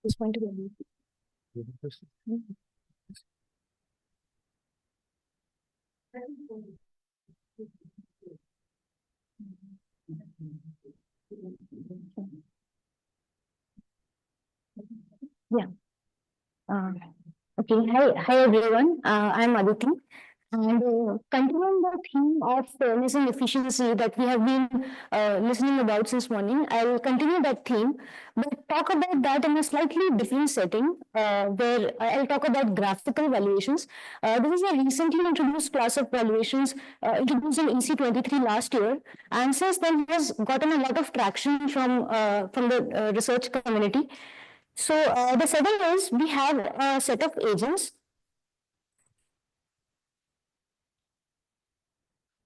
It's going to be. Okay, hi everyone. I'm Aditi. And continuing the theme of fairness and efficiency that we have been listening about since morning, I'll continue that theme, but talk about that in a slightly different setting, where I'll talk about graphical valuations. This is a recently introduced class of valuations introduced in EC23 last year, and since then has gotten a lot of traction from the research community. So the setting is we have a set of agents.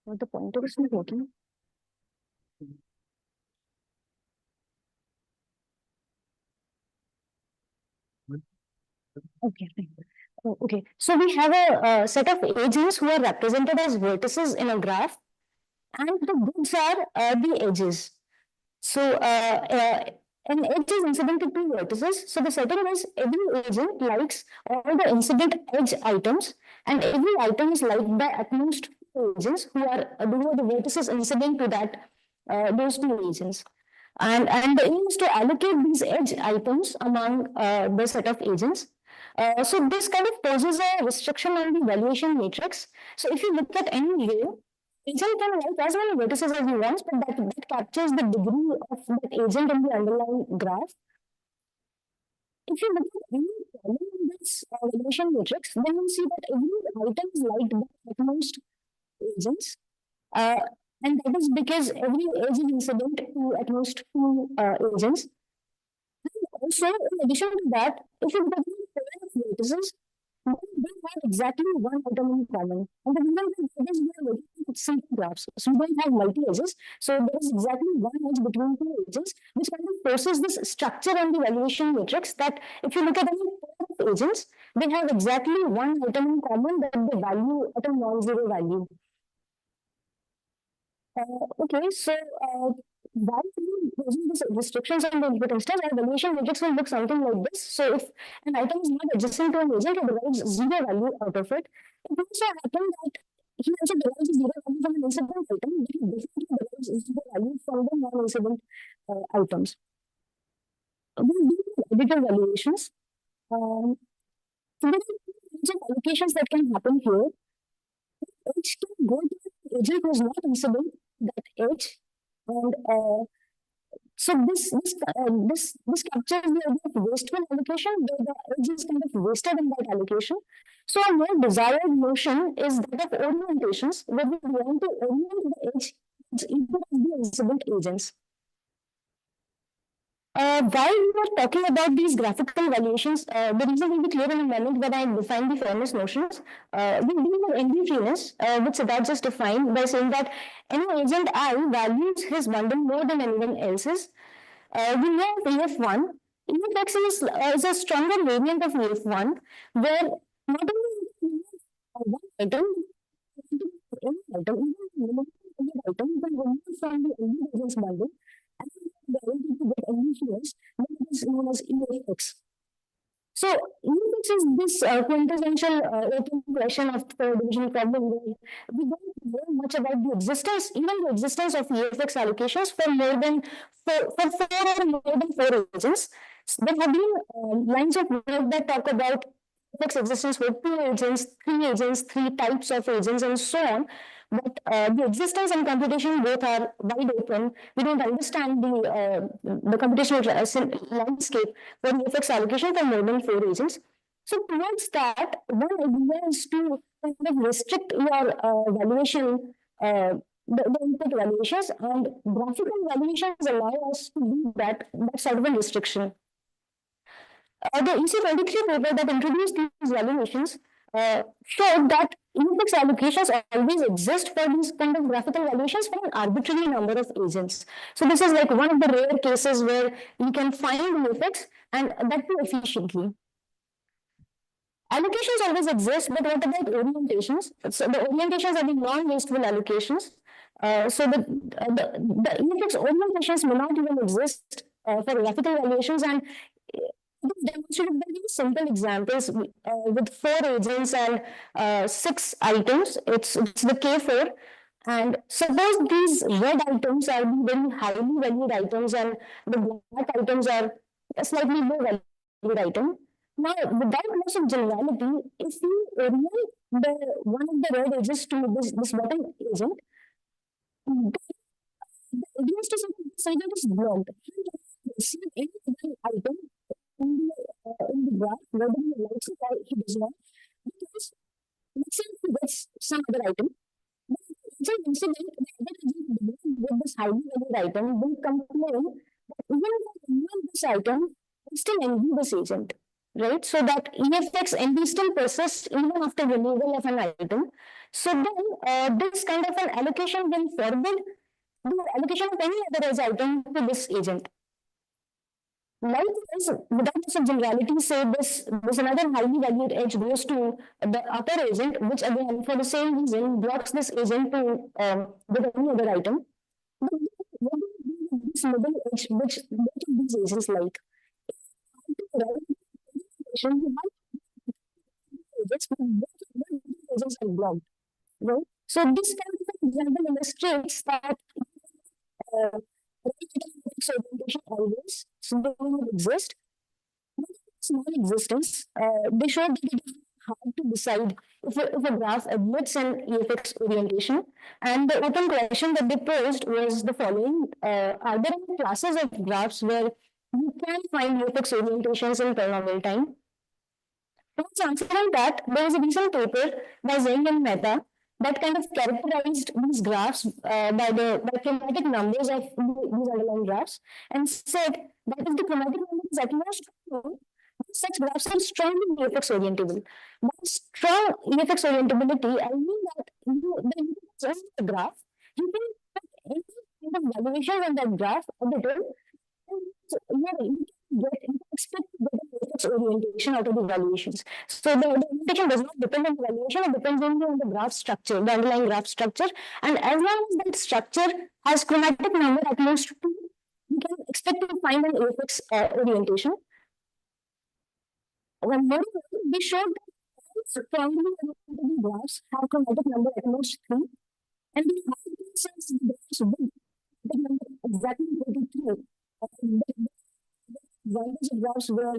What the pointer is not working. Okay, fine. Oh, okay, so we have a set of agents who are represented as vertices in a graph, and the grids are the edges. So an edge is incident to two vertices. So the setting is every agent likes all the incident edge items, and every item is liked by at most two agents who are the vertices incident to that those two agents. And the aim is to allocate these edge items among the set of agents. So this kind of poses a restriction on the valuation matrix. So if you look at any row, agent can like as many vertices as he wants, but that captures the degree of that agent in the underlying graph. If you look at any column in this valuation matrix, then you see that every item is liked by at most agents. And that is because every edge is incident to at most two agents. And also, in addition to that, if you look at the pair of vertices, they have exactly one item in common. And the reason for that is we are looking at simple graphs. So we don't have multi-edges. So there is exactly one edge between two edges, which kind of forces this structure on the valuation matrix that if you look at any pair of agents, they have exactly one item in common that they value at a non-zero value. Okay, so while using these restrictions on the input instance, our valuation matrix will look something like this. So if an item is not adjacent to an agent, it derives zero value out of it. It also happens that he also derives zero value from an incident item, but he definitely derives zero value from the non-incident items. We do additive valuations. So there are two allocations that can happen here. Edge can go to an agent who is not incident, that edge, and so this captures the idea of wasteful allocation, where the edge is kind of wasted in that allocation. So a more desired notion is that of orientations, where we want to orient the edge towards either of the incident agents. While we were talking about these graphical valuations, the reason will be clear in a moment when I define the fairness notions. We deal with ND fairness, which Siddharth just defined by saying that any agent I values his bundle more than anyone else's. We know of EF1. EFX is a stronger variant of EF1, where not only one item, any item, even item, you can remove from the ND agent's bundle and the ability to get ND then it is known as EFX. So EFX is this quintessential open question of the division problem where we don't know much about the existence, even the existence of EFX allocations for more than four agents. There have been lines of work that talk about EFX existence for two agents, three types of agents, and so on. But the existence and computation both are wide open. We don't understand the computational landscape for EFX allocation for more than four agents. So towards that, one idea is to kind of restrict your valuation, the input valuations, and graphical valuations allow us to do that sort of a restriction. The EC23 paper that introduced these valuations showed that EFX allocations always exist for these kind of graphical valuations for an arbitrary number of agents. So this is like one of the rare cases where you can find EFX and that too efficiently. Allocations always exist, but what about orientations? So the orientations are the non-wasteful allocations. So the EFX orientations may not even exist for graphical valuations, and demonstrated by these simple examples with four agents and 6 items. It's the K4. And suppose these red items are very highly valued items and the black items are a slightly low valued item. Now, without loss of generality, if we orient the one of the red edges to this bottom agent, the against is this agent is blocked. See any other item in the graph, whether he likes it or he does not, because let's say if he gets some other item, it's an incident the other agent with this highly valued item will complain that even if I remove this item, I still envy this agent. Right, so that EFX NV still persists even after removal of an item. So then, this kind of an allocation will forbid the allocation of any other edge item to this agent. Likewise, without this generality, say this another highly valued edge goes to the upper agent, which again for the same reason blocks this agent to with any other item. But what do we do with this middle edge, which both of these agents like? Agents are blocked, right? So this kind of example illustrates that segmentation always exist. Small existence, they show that it is hard to decide if a graph admits an EFX orientation. And the open question that they posed was the following: are there any classes of graphs where you can find EFX orientations in polynomial time? Towards answering that, there is a recent paper by Zeng and Mehta that kind of characterized these graphs by chromatic numbers of these underlying graphs and said that if the chromatic number is at most 2, such graphs are strongly EFX orientable. By strong EFX orientability, I mean that you just the graph, you can put any kind of valuation on that graph at the top, and you can expect to get EFX orientation out of the valuations. So the orientation does not depend on the valuation, it depends only on the graph structure, the underlying graph structure. And as long as that structure has chromatic number at most 2, you can expect to find an EFX orientation. When we showed that strongly oriented graphs have chromatic number at most 3, and we have sense the graphs with the number exactly 23. Values of graphs where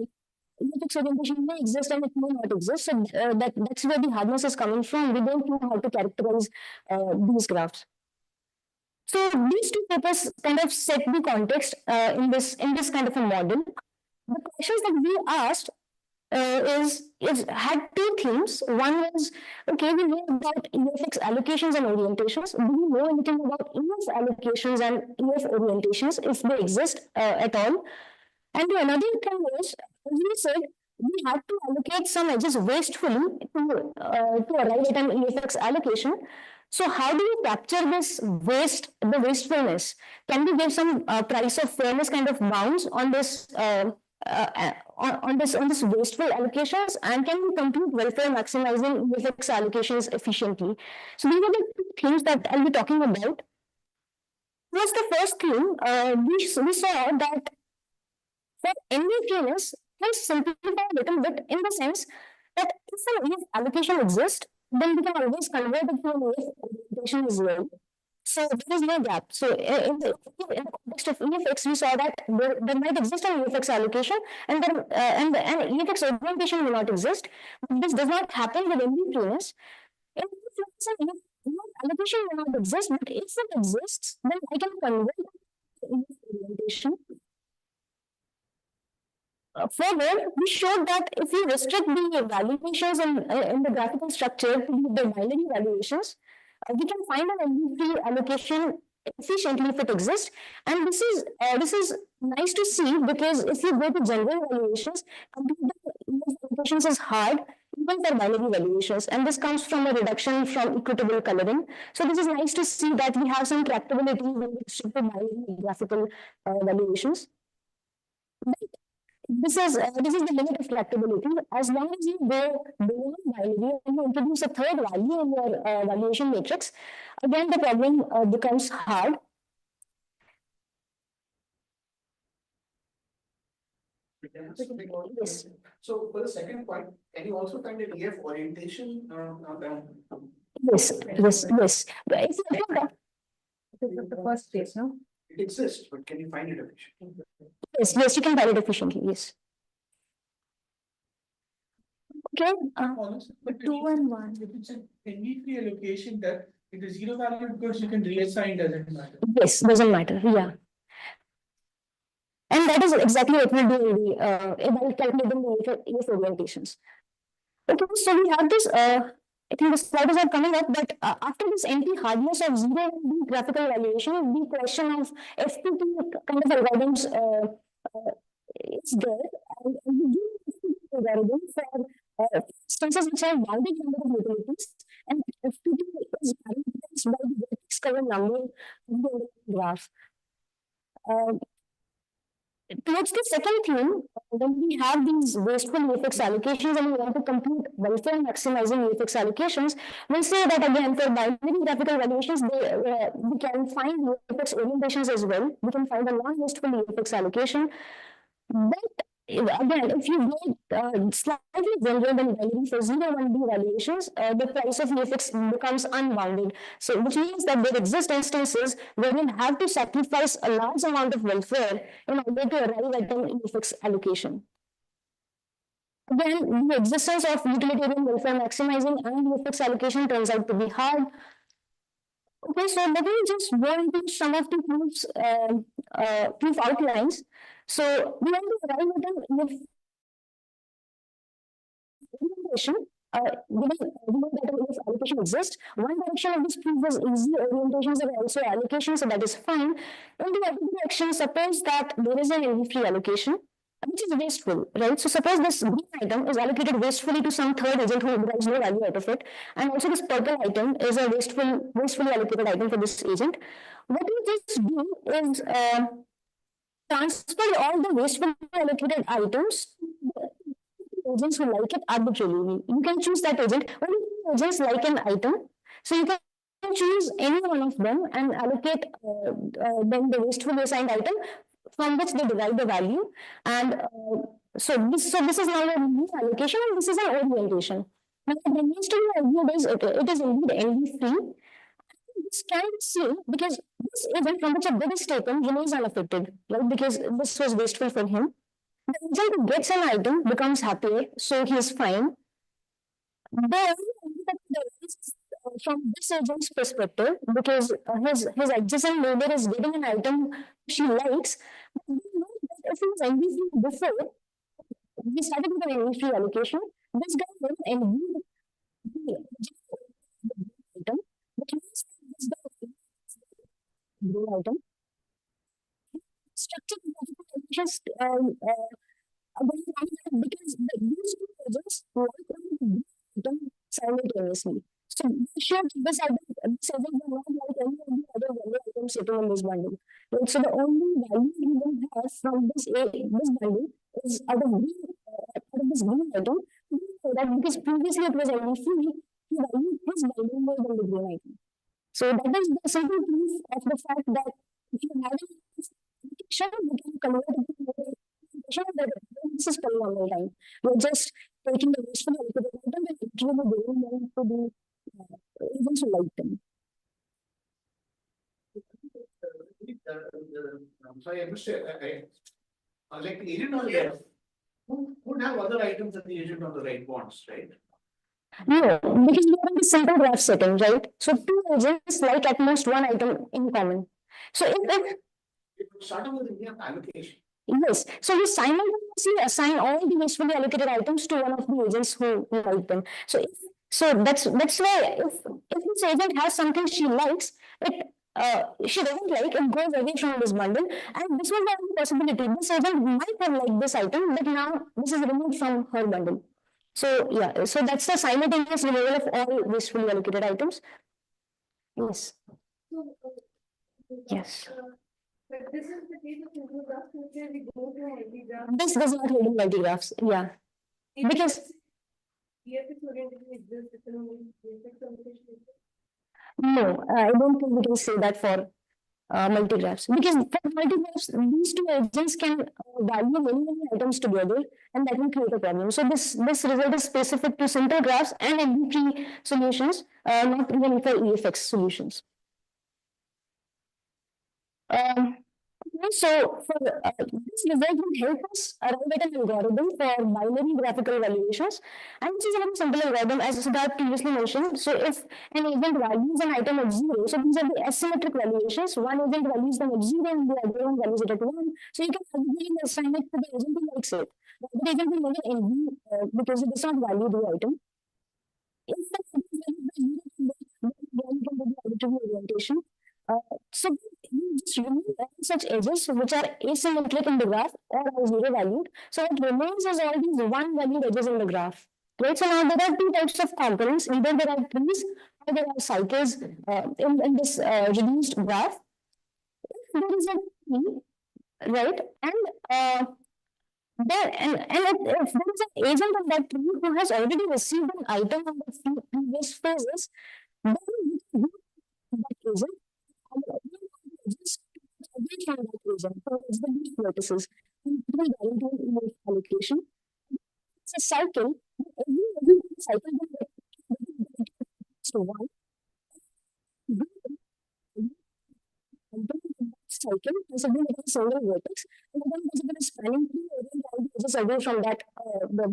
EFX orientation may exist and it may not exist. So that's where the hardness is coming from. We don't know how to characterize these graphs. So these two papers kind of set the context in this kind of a model. The questions that we asked had 2 themes. One was, okay, we know about EFX allocations and orientations. Do we know anything about EF allocations and EF orientations, if they exist at all? And another thing was, as we said, we had to allocate some edges wastefully to arrive at an EFX allocation. So how do you capture this the wastefulness? Can we give some price of fairness kind of bounds on this on this wasteful allocations, and can we compute welfare maximizing EFX allocations efficiently? So these are the 2 things that I'll be talking about. What's the first theme? We saw that for NV fairness, let's simplify a little bit in the sense that if an EF allocation exists, then we can always convert it to an EF allocation as well. So there is no gap. So in the context of EFX, we saw that there might exist an EFX allocation, and then and EFX orientation will not exist. But this does not happen with NV fairness. In EF allocation will not exist, but if it exists, then I can convert it to EF orientation. Further, we showed that if you restrict the valuations in the graphical structure to the binary valuations, we can find an NV allocation efficiently if it exists. And this is nice to see, because if you go to general valuations, computing allocations is hard even for binary valuations, and this comes from a reduction from equitable coloring. So this is nice to see that we have some tractability when we restrict the binary graphical valuations. But this is the limit of tractability. As long as you go beyond binary and you introduce a third value in your valuation matrix, again the problem becomes hard. Yes. So for the second point, can you also find an EF orientation? Yes. But if you look at The first place, no? It exists, but can you find it efficiently? yes, you can find it efficiently. Yes. Okay, But 2 and 1. if it's an NV-free allocation, that it is zero value because you can reassign, doesn't matter. Yes, doesn't matter, yeah. And that is exactly what we do in the, about calculating the EF orientations. Okay, so we have this, I think the slides are coming up, but after this NP hardness of zero the graphical evaluation, the question of FPT kind of algorithms is there, and we give algorithm for instances which have bounded number of utilities, and FPT is parameterized by the vertex cover number of the graph. Towards the second theme, when we have these wasteful EFX allocations and we want to compute welfare maximizing EFX allocations, we say that again for binary graphical valuations, we can find EFX orientations as well. We can find a non-wasteful EFX allocation. But again, if you go slightly general than binary for 0, 1D valuations, the price of EFX becomes unbounded. So, which means that there exist instances where we'll have to sacrifice a large amount of welfare in order to arrive at an EFX allocation. Again, the existence of utilitarian welfare maximizing and EFX allocation turns out to be hard. Okay, so let me just go into some of the proofs, proof outlines. So we want to arrive at an orientation. Given that if allocation exists, one direction of this proof is easy orientations are also allocations, so that is fine. In the other direction, suppose that there is an NV-free allocation, which is wasteful, right? So suppose this green item is allocated wastefully to some third agent who derives no value out of it, and also this purple item is a wastefully allocated item for this agent. What we just do is transfer all the wastefully allocated items to agents who like it arbitrarily. You can choose that agent. Only agents like an item, so you can choose any one of them and allocate them the wastefully assigned item from which they derive the value. And so this is now a new allocation, and this is an orientation. Now, what remains to be argued is it is indeed NV-free. This can be seen because this agent from which a bid is taken remains unaffected, right? Because this was wasteful for him. The agent who gets an item becomes happy, so he is fine. Then, from this agent's perspective, because his adjacent neighbor is getting an item she likes, but we know that if he was NV-free before, we started with an NV-free allocation, this guy got an NV item, which means this guy item structure just because these two agents want to simultaneously. So sure, this agent will not like any of the other value items sitting in this bundle. Right? So the only value we will have from this bundle is out of this green item. So that because previously it was only free, the value is value more than the green item. So that is the simple proof of the fact that if you have an application, you can convert it to that this is polynomial time. You're just taking the wasteful allocated item and literally going them to the agents who like them. Sorry, I missed it. Like the agent on the left would have other items that the agent on the right wants, right? No, because we have a simple graph setting, right? So two agents like at most one item in common. So if starting with the allocation. yes, so we simultaneously assign all the wastefully allocated items to one of the agents who like them. So that's why if this agent has something she likes, she doesn't like, it goes away from this bundle. And this was the only possibility. This agent might have liked this item, but now this is removed from her bundle. So yeah, so that's the simultaneous removal of all wastefully allocated items. Yes. Yes. But this is the case of multigraphs, where we go to multigraph. This does not hold in multigraphs, yeah. Because EFX orientation exists, it's only EFX orientation. no, I don't think we can say that for multigraphs. Because for multigraphs, these two agents can value many items together, and that will create a problem. So this result is specific to simple graphs and NV-free solutions, not even for EFX solutions. Okay, so for this result will help us arrive at an algorithm for binary graphical valuations, and this is a very simple algorithm as Siddharth previously mentioned. So if an agent values an item at 0, so these are the asymmetric valuations. One agent values them at 0 and the other one values it at 1. So you can again assign it to the agent who likes it. The other agent will never envy because it does not value the item. If the item is valued by 0, then you can do the arbitrary orientation. So you just remove all such edges which are asymmetric in the graph or are zero valued. So what remains is all these one valued edges in the graph. Right. So now there are two types of components. Either there are trees or there are cycles in this reduced graph. If there is a tree, right, and if there is an agent on that tree who has already received an item on the previous phases, then we can use that agent and just away from that agent. So it's the leaf vertices. And it will guarantee image allocation. It's a cycle. Every cycle will get to one. Cycle considering it is a single vertex, and then consider a spanning tree or then all the edges away from that the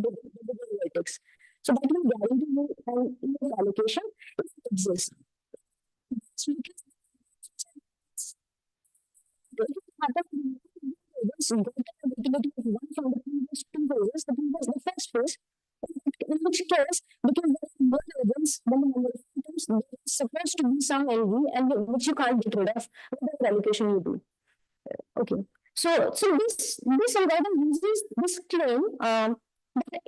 vertex. So that will guarantee you an image allocation if it exists. So you can one from the previous two phases, the first phase, in which case, because there are more agents than the number of items, there is supposed to be some NV and which you can't get rid of whatever allocation you do. Okay. So this algorithm uses this claim that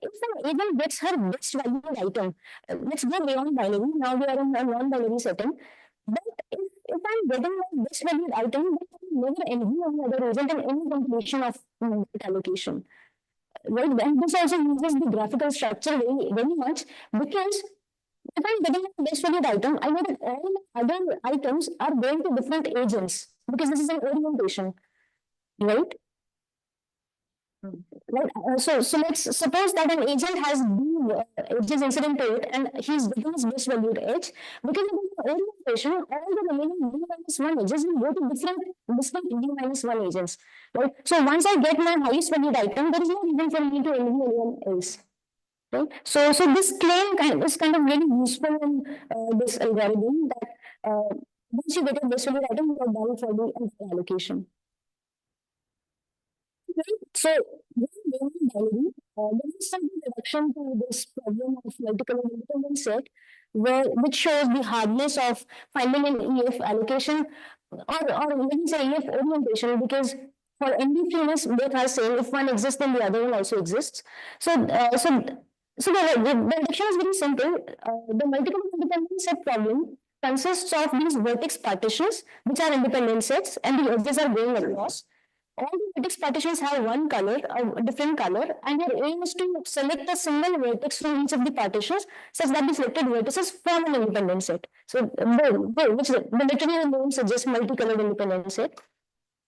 if an agent gets her best valued item, let's go beyond binary. Now we are in a non-binary setting. But if I'm getting my best valued item, then I will never envy any other agent in any completion of allocation. Right? And this also uses the graphical structure very much because if I'm getting a best valued item, I know that all other items are going to different agents because this is an orientation, right? Right. So let's suppose that an agent has B edges incident to it, and he's getting his best valued edge. Because of the orientation, all the remaining B minus 1 edges will go to distinct B minus 1 agents. Right. So once I get my highest valued item, there is no reason for me to envy anyone else. Right. So this claim is kind of really useful in this algorithm that once you get a best valued item, you are done for the allocation. So, there is some introduction to this problem of multiple independent set, which shows the hardness of finding an EF allocation, or let me say EF orientation, because for ND freeness, both are same. If one exists, then the other one also exists. So the reduction is very simple. The multiple independent set problem consists of these vertex partitions, which are independent sets, and the edges are going across. All the vertex partitions have one color, a different color, and your aim is to select a single vertex from each of the partitions such that the selected vertices form an independent set. So, which the literal name suggests multicolored independent set.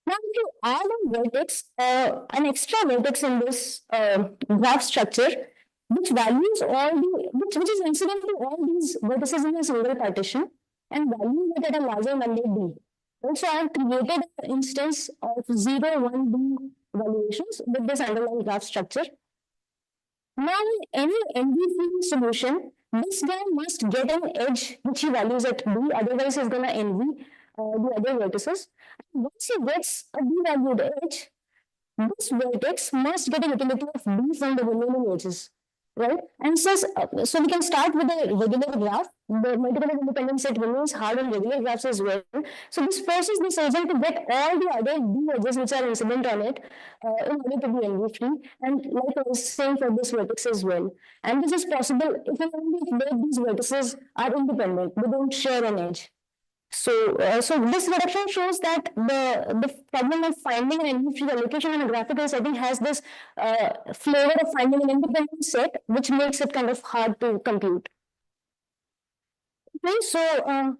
Now, if you add a vertex, an extra vertex in this graph structure, which values which is incident to all these vertices in a single partition, and values it at a larger number D. Also, I have created an instance of 0, 1, D valuations with this underlying graph structure. Now, in any NV-free solution, this guy must get an edge which he values at B, otherwise he's going to envy the other vertices. Once he gets a D valued edge, this vertex must get a utility of B from the remaining edges. Right? And so we can start with a regular graph. The multiple independent set remains hard on regular graphs as well. So this forces this agent to get all the other D edges which are incident on it in order to be NV free. And like I was saying for this vertex as well. And this is possible if and only if these vertices are independent, they don't share an edge. So this reduction shows that the problem of finding an NV-free allocation in a graphical setting has this flavor of finding an independent set, which makes it kind of hard to compute. Okay, so okay,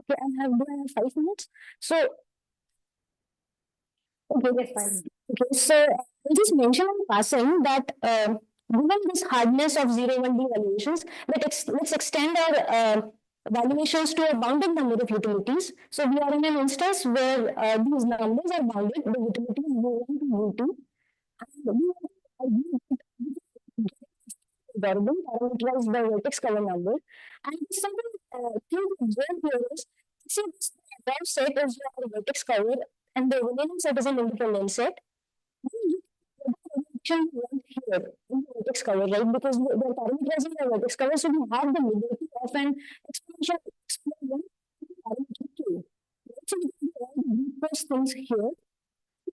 do I have 5 minutes? So okay, that's fine. Okay, so I'll just mention in passing that given this hardness of 0, 1 D valuations, let's extend our valuations to a bounded number of utilities. So we are in an instance where these numbers are bounded, the utilities U1 to U2. And variable parameterized by vertex cover number. And something thing to observe here is, see this above set is your vertex cover and the remaining set is an independent set. Here in the vertex cover, right? Because we are parameterizing the vertex cover, so we have the liberty of an exponential explosion parameter 2. So we can do all the first things here.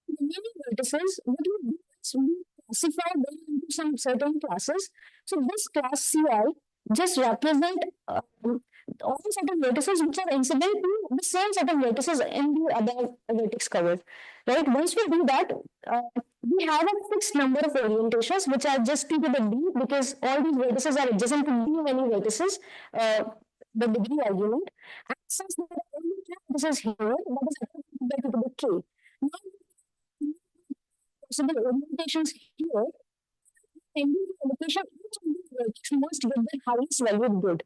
The remaining vertices, what we do is we classify them into some certain classes. So this class Ci just represent all the set of vertices which are incident to the same set of vertices in the other vertex cover. Right? Once we do that, we have a fixed number of orientations which are just t to the d because all these vertices are adjacent to d many vertices, the degree argument. And since there are only two vertices here, that is equal to the k. Now, possible orientations here, pending the allocation, each of these vertices must get the highest valued good.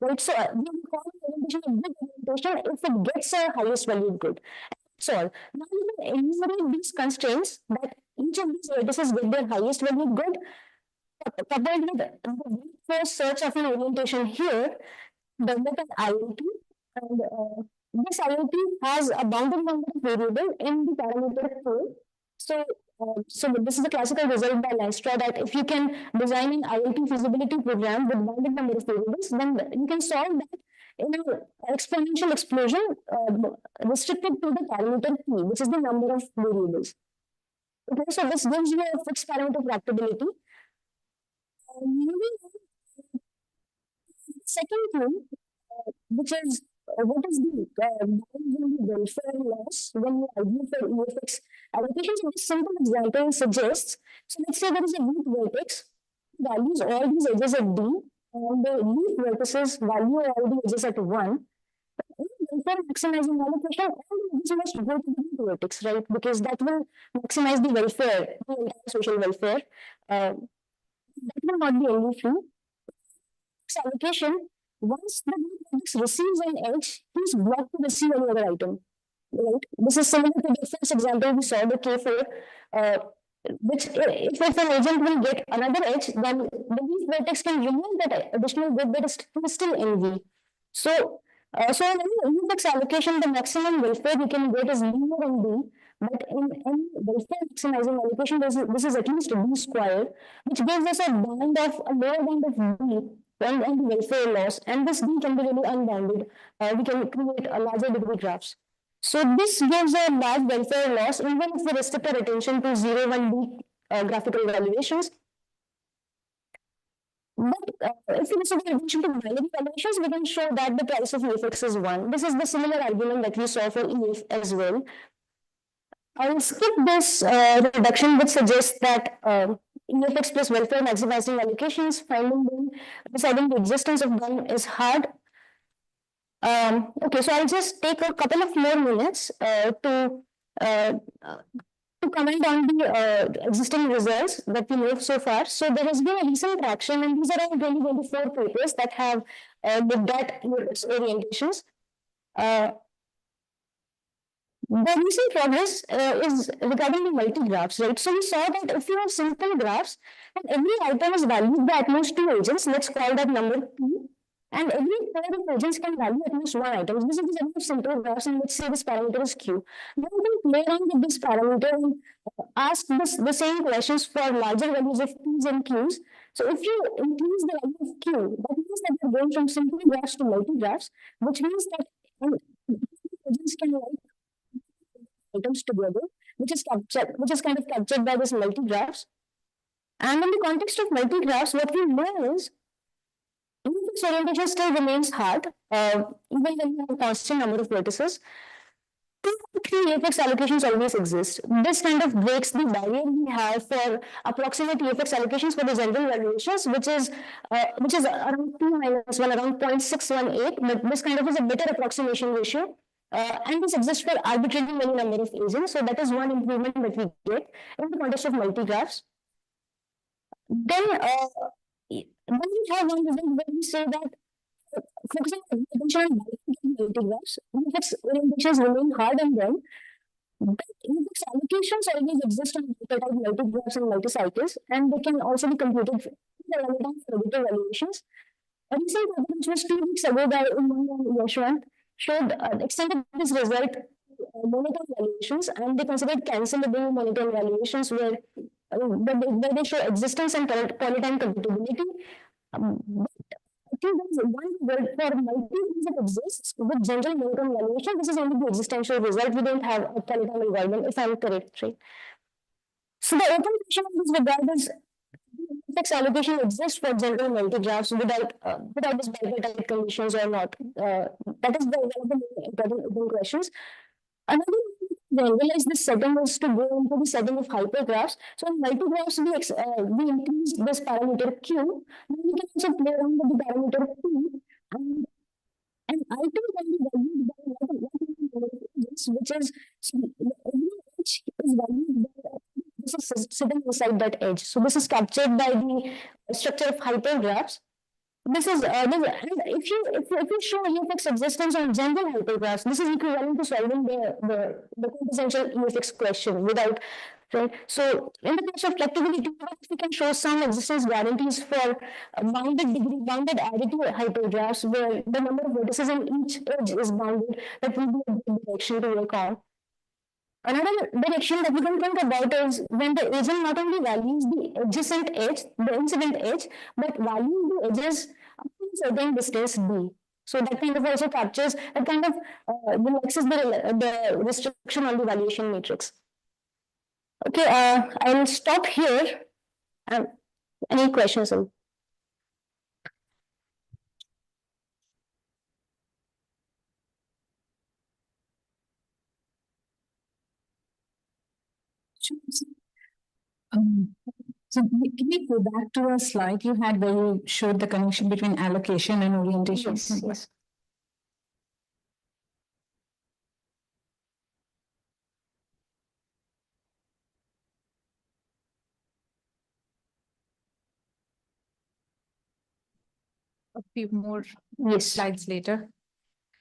Right? So we will call the orientation a good orientation if it gets a highest valued good. So now we can enumerate these constraints that each of these vertices get their highest valued good, coupled with the first search of an orientation here, develop an IoT, and this IoT has a bounded number of variables in the parameter 4. So, this is a classical result by Lenstra that if you can design an IoT feasibility program with bounded number of variables, then you can solve that in an exponential explosion restricted to the parameter p, which is the number of variables. Okay, so this gives you a fixed parameter tractability. Moving on, second thing, which is what is the welfare loss when you argue for EFX allocations? This simple example suggests, so let's say there is a root vertex, values all these edges at d, and the leaf vertices value all the edges at 1. Welfare maximizing allocation, all these must go to the root vertex, right? Because that will maximize the welfare, the entire social welfare. That will not be only true. Allocation, once the root vertex receives an edge, it is blocked to receive any other item. Right? This is similar to the first example we saw, the K4, which if an agent will get another edge, then the leaf vertex can remove that additional good that is still in V. So, in any EFX allocation, the maximum welfare you can get is linear in D, but in any welfare maximizing allocation, this is at least D square, which gives us a band of a lower band of D and the welfare loss, and this D can be really unbounded. We can create a larger degree graphs. So this gives a large welfare loss even if we restrict our attention to 0, 1D graphical evaluations. But if we restrict our attention to binary evaluations, we can show that the price of EFX is 1. This is the similar argument that we saw for EF as well. I'll skip this reduction which suggests that EFX plus welfare maximizing allocations, finding them, deciding the existence of them is hard. Okay, so I'll just take a couple of more minutes to comment on the existing results that we know so far. So there has been a recent traction, and these are all 2024 papers that have looked at orientations. The recent progress is regarding the multi-graphs, right? So we saw that if you have simple graphs, and every item is valued by at most 2 agents, let's call that number P. And every pair of agents can value at least 1 item. This is the simple graphs, and let's say this parameter is Q. Now we can play around with this parameter and ask the same questions for larger values of P's and Q's. So if you increase the value of Q, that means that you're going from simple graphs to multi-graphs, which means that agents can like items together, which is kind of captured by this multi-graphs. And in the context of multi-graphs, what we know is EFX orientation still remains hard, even when you have a constant number of vertices. 2 or 3 EFX allocations always exist. This kind of breaks the barrier we have for approximate EFX allocations for the general valuations, which is around 2 minus 1, around 0.618. But this kind of is a better approximation ratio. And this exists for arbitrarily many number of agents. So that is one improvement that we get in the context of multi-graphs. Then we have one result where we say that focusing attention on multigraphs, VFX orientations remain hard on them. But VFX allocations always exist on multi-type multigraphs and multi-cycles, and they can also be computed for predictive valuations. A recent paper which was 2 weeks ago by Umang and Yashwant showed extended this result to monotone valuations, and they considered cancelable monotone valuations where they show existence and polytime computability. But I think there is one word for multi-things that exists with general monotone valuation. This is only the existential result. We don't have a polytime algorithm, if I'm correct, right? So the open question in this regard is, VFX allocation exists for general multigraphs without this type conditions or not? That is one of the important open questions. Another generalize this setting is to go into the setting of hypergraphs. So in multigraphs, we increase this parameter Q. Then we can also play around with the parameter P. And item can be valued by which is so every edge is valued by this is sitting inside that edge. So this is captured by the structure of hypergraphs. This is and if you show EFX existence on general hypergraphs, this is equivalent to solving the quintessential EFX question without, right? So in the case of flexibility, we can show some existence guarantees for bounded additive hypergraphs where the number of vertices in each edge is bounded. That will be a good direction to work on. Another direction that we can think about is when the agent not only values the adjacent edge, the incident edge, but values the edges up to a certain distance d. So that kind of also captures, that kind of relaxes the restriction on the valuation matrix. Okay, I'll stop here. Any questions? So can we go back to a slide you had where you showed the connection between allocation and orientation? Yes. A few more Yes. slides later.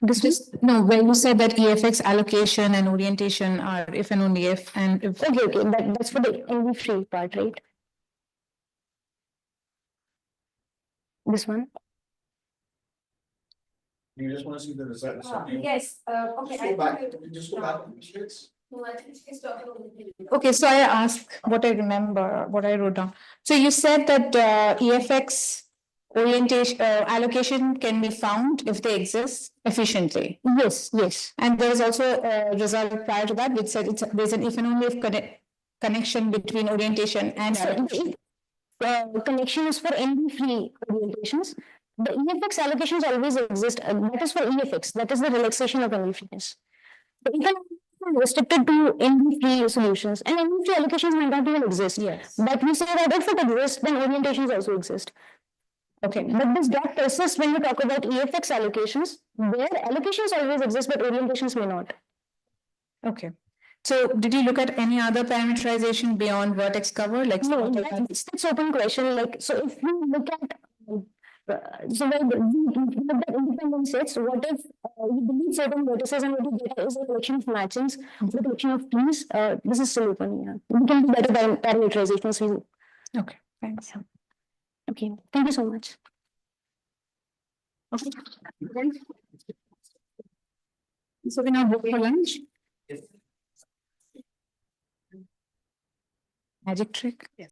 This No, where you said that EFX allocation and orientation are if and only if and if. okay. That's for the NV3 part, right? This one. You just want to see the results? Yes, okay. Just go back, just go back. No, I think she's talking about the. Okay, so I asked what I remember, what I wrote down. So you said that EFX orientation allocation can be found if they exist efficiently. Yes. And there is also a result prior to that which said there's an if and only if connection between orientation and allocation. Connection is for NV3 orientations. The EFX allocations always exist. That is for EFX. That is the relaxation of NV3ness. The even restricted to NV3 solutions, and NV3 allocations might not even exist. Yes. But we say that if it exists, then orientations also exist. Okay. But this gap persists when we talk about EFX allocations, where allocations always exist, but orientations may not. Okay. So did you look at any other parameterization beyond vertex cover? Like No, that's open question. Like, so if you look at so when we look at independent sets, what if you delete certain vertices and what you get is a collection of matchings, the collection of trees? This is still open. Yeah, we can do better parameterizations. Okay, thanks. Okay, thank you so much. Okay. So we now go for lunch. Magic trick.